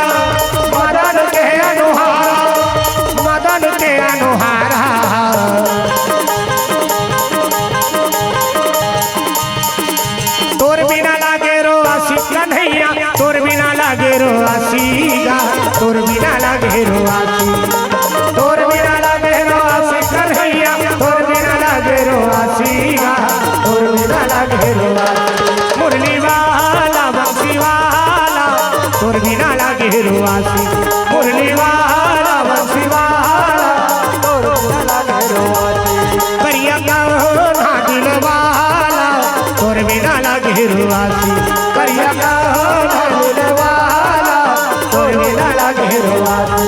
मदन के अनुहारा मदन के अनुहारा तोर बिना लागे रो आशिक कन्हैया तोर बिना लागे रो लागे रोआसी तोर बिना लागे रोआसी कन्हैया तोर बिना लागे रोआसी तोर बिना लागे रोआसी मुरली वाला बंसी वाला तोर बिना लागे रोआसी मुरली वाला बंसी वाला तोर बिना लागे रोआसी करिया गाना दिल वाला तोर बिना लागे रोआसी करिया गाना दिल वाला तोर बिना लागे रोआसी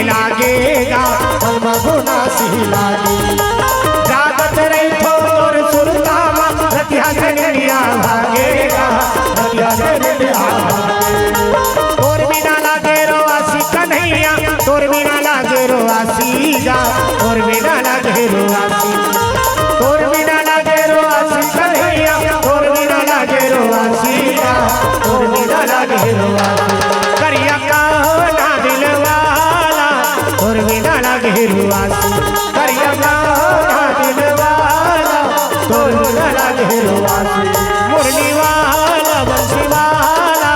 लागेगा मन गुनासी लागे जागत रही थोर सुरतामा रतिया जनिया भागेगा रतिया जनिया तोर बिना लागे रोआसी कन्हैया तोर बिना लागे रोआसी जा तोर बिना लागे रोआसी तोर बिना लागे रोआसी कन्हैया तोर बिना लागे रोआसी जा तोर बिना लागे रोआसी करिया काना दिलवा तोर बिना लागे रोआसी करिया गाना दिल वाला तोर बिना लागे रोआसी मुरली वाला बंसी वाला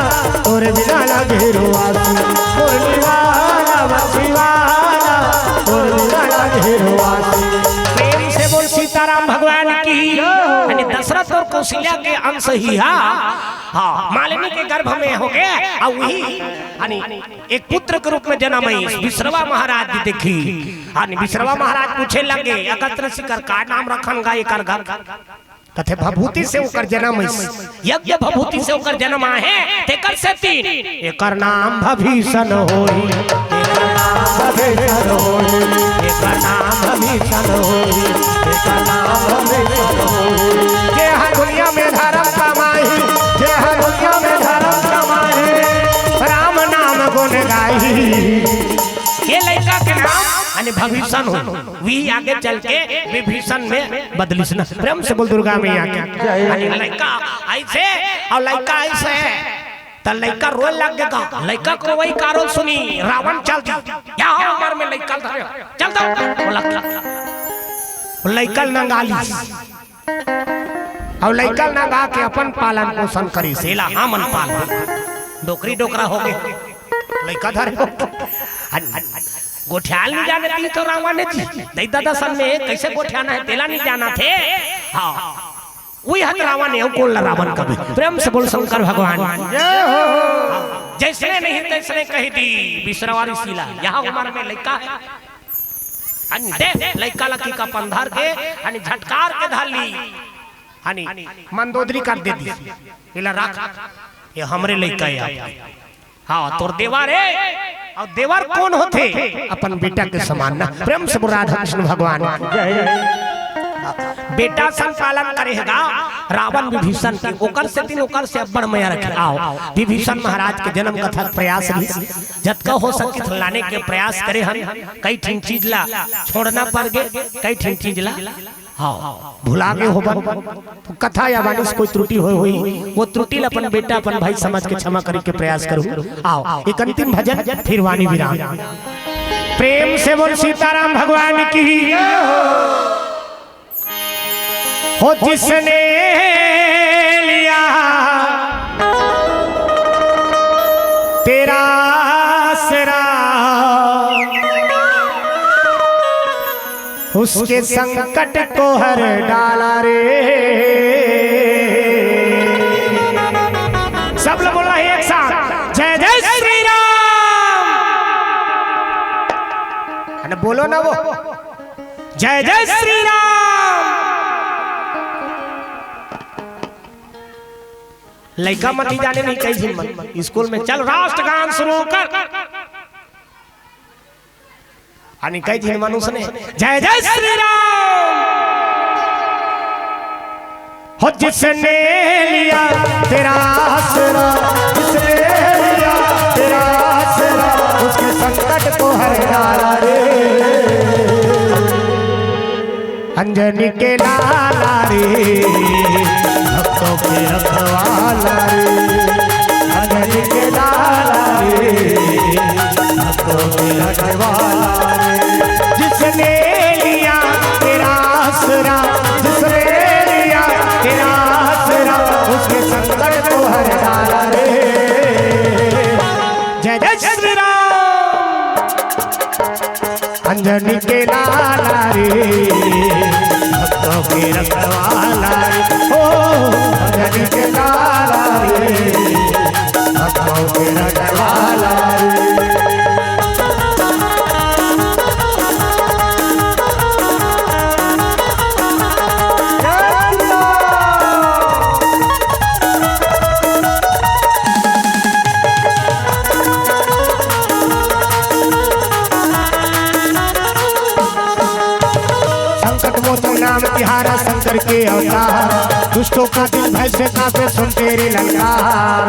तोर बिना लागे रोआसी मुरली वाला बंसी वाला तोर बिना लागे रोआसी प्रेम से बोल सीताराम भगवान की यानी दशरथ और कौशल्या के अंश ही हाँ मालिनी के गर्भ में हो गए और वही एक पुत्र के रूप में जन्म विश्रवा महाराज जी देखी विश्रवा महाराज पूछे लगे अगत्र शिकर का नाम रखन गा एकर घर कथे भभूति से ओकर जन्म यज्ञ भभूति से ओकर जन्म आहे तेकर से तीन एकर नाम भभीषण होई एकर नाम भभीषण होई एकर नाम भभीषण होई एकर नाम भभीषण होई जे हर दुनिया में धर्म कमाई जे हर दुनिया में धर्म कमाई राम नाम गुण गाई ये लड़का के नाम यानी भभीषण हो वी आगे चल के विभीषण में बदलिस ना प्रेम से बोल दुर्गा मैया के यानी लड़का ऐसे और लड़का ऐसे तो लड़का रोए लग गया लड़का को वही कारोल सुनी रावण चल क्या उम्र में लड़का चल दो लड़का नंगाली और लड़का नंगा के अपन पालन पोषण करी सेला हमन पाल डोकरी डोकरा हो गए लड़का धरे गोठियाल नहीं जाने दी तो रावण ने दैदा दसन में कैसे गोठियाना है तेला नहीं जाना थे हाँ वही हक रावण है कोल रावण कभी प्रेम से बोल शंकर भगवान जैसे नहीं तैसे कही दी विश्रवारी शीला यहाँ उम्र में लड़का है लड़का लकी का पंधार के झटकार के धाली मंदोदरी कर देती इला राख ये हमरे लड़का है हाँ तोर देवार है और देवर कौन होते अपन बेटा के समान ना प्रेम से राधा कृष्ण भगवान बेटा सन पालन करेगा रावण विभीषण के ओकर से तीन ओकर से अब्बड़ मैया रखे आओ विभीषण महाराज के जन्म कथा प्रयास जतका हो सके लाने के प्रयास करे हम कई ठिन चीज ला छोड़ना पड़ गए कई ठिन चीज ला हाँ भुला गए हो कथा या वाणी कोई त्रुटि हुई वो त्रुटि अपन बेटा अपन भाई समझ के क्षमा करे के प्रयास करूं आओ एक अंतिम भजन फिर वाणी विराम प्रेम से बोल सीताराम भगवान की हो जिसने लिया तेरा सरा उसके संकट को हर डाला रे सब लोग बोला एक साथ जय जय श्री राम बोलो ना वो जय जय श्री राम लड़का मत ही जाने नहीं कहीं स्कूल में चल राष्ट्रगान शुरू कर कई दिन मनुष्य ने जय जय श्री राम हो हो जिसने लिया तेरा आसरा, जिसने लिया तेरा आसरा, उसके संकट को हर डाला रे। अंजनी के लाला रे, भक्तों के रखवाला रे। अंजनी के लाला रे, भक्तों के रखवाला रे। जिसने लिया तेरा आसरा, जिसने लिया तेरा आसरा, उसके संकट को हर डाला रे। जय जय श्री राम। अंजनी के लाला रे, भक्तों के रखवाला रे। ओ अंजनी के लाला रे, भक्तों के रखवाला रे। नाम तिहारा शंकर के अवतार, दुष्टों का दिल भय से कांपे सुन तेरे ललकार।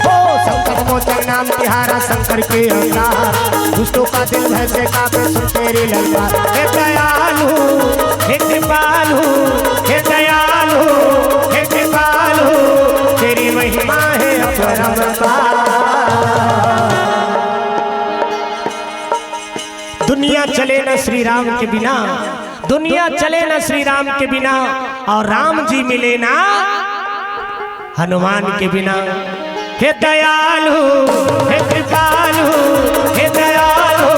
हो संकट मोचन नाम तिहारा शंकर के अवतार, दुष्टों का दिल भय से कांपे सुन तेरे ललकार। हे दयालु हे कृपालु, हे दयालु हे कृपालु, तेरी महिमा है अपरंपार। दुनिया चले न श्री राम के बिना, दुनिया चले न श्री राम के बिना, और राम जी मिले ना हनुमान के बिना। हे दयालु हे कृपालु, हे दयालु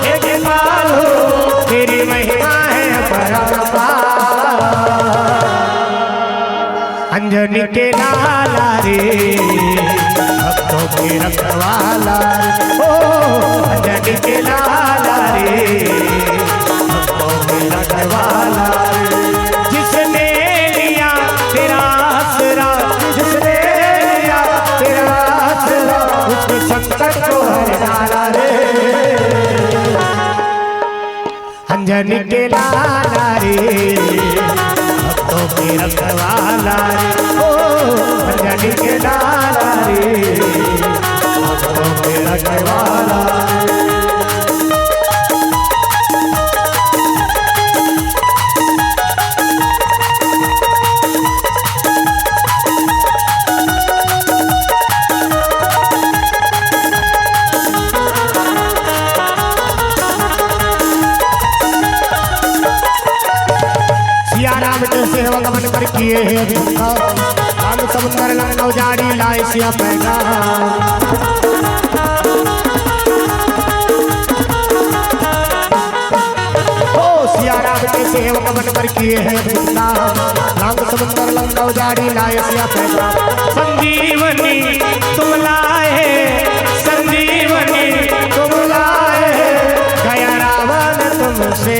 हे कृपालु, तेरी महिमा है अपरंपार। अंजनी के लाला रे, भक्तों के रखवाला रे। ओ अंजनी के लाला रे, भक्तों के रखवाला रे। जिसने लिया तेरा आसरा, जिसने लिया तेरा आसरा, उसके संकट को हर डाला रे। अंजनी के लाला रे, भक्तों के रखवाला रे। ओ अंजनी के लाला रे, भक्तों के रखवाला रे। सिया राम के सेवक बन कर किए हैं भिक्षा, राम समुंदर लंग नौजारी लाए सिया पैगा। ओ सिया राम के सेवक बन कर किए हैं भिक्षा, राम समुंदर लंग नौजारी लाए सिया पैगा। संजीवनी तुम लाए, संजीवनी तुम लाए, गया रावण तुमसे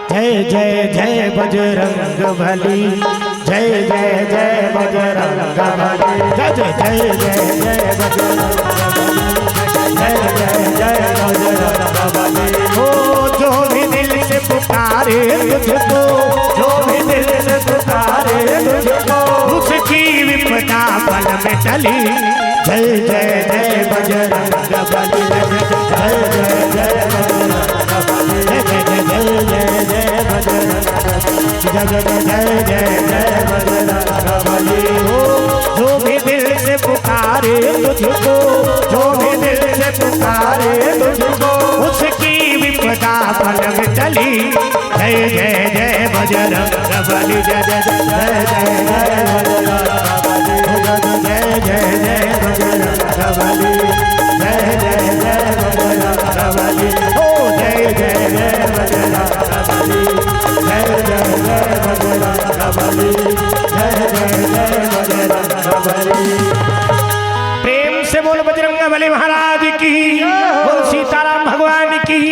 जय जय जय बजरंग बली, जय जय जय बजरंग बली, जय जय जय जय जय बजरंग बली, जय जय जय बजरंग बली। ओ जो भी दिल से पुकारे तुझको, जो भी दिल से पुकारे तुझको, उसकी विपदा पल में टली। जय जय जय बजरंग बली, जय जय जय बजरंग बली, जय जय जय जय बजरंग बली, जय जय जय बजरंग बली। हो जो भी दिल से पुकारे तुझको, जो भी दिल से पुकारे तुझको, उसकी विपदा पल में टली। जय जय जय बजरंग बली, जय जय जय जय बजरंग बली, जय जय जय बजरंग बली, जय जय जय बजरंग बली। हो जय जय जय बजरंग बली, जय जय जय बजरंग बली, जय जय जय बजरंग बली। प्रेम से बोल बजरंग बली महाराज की, बोल सीताराम भगवान की।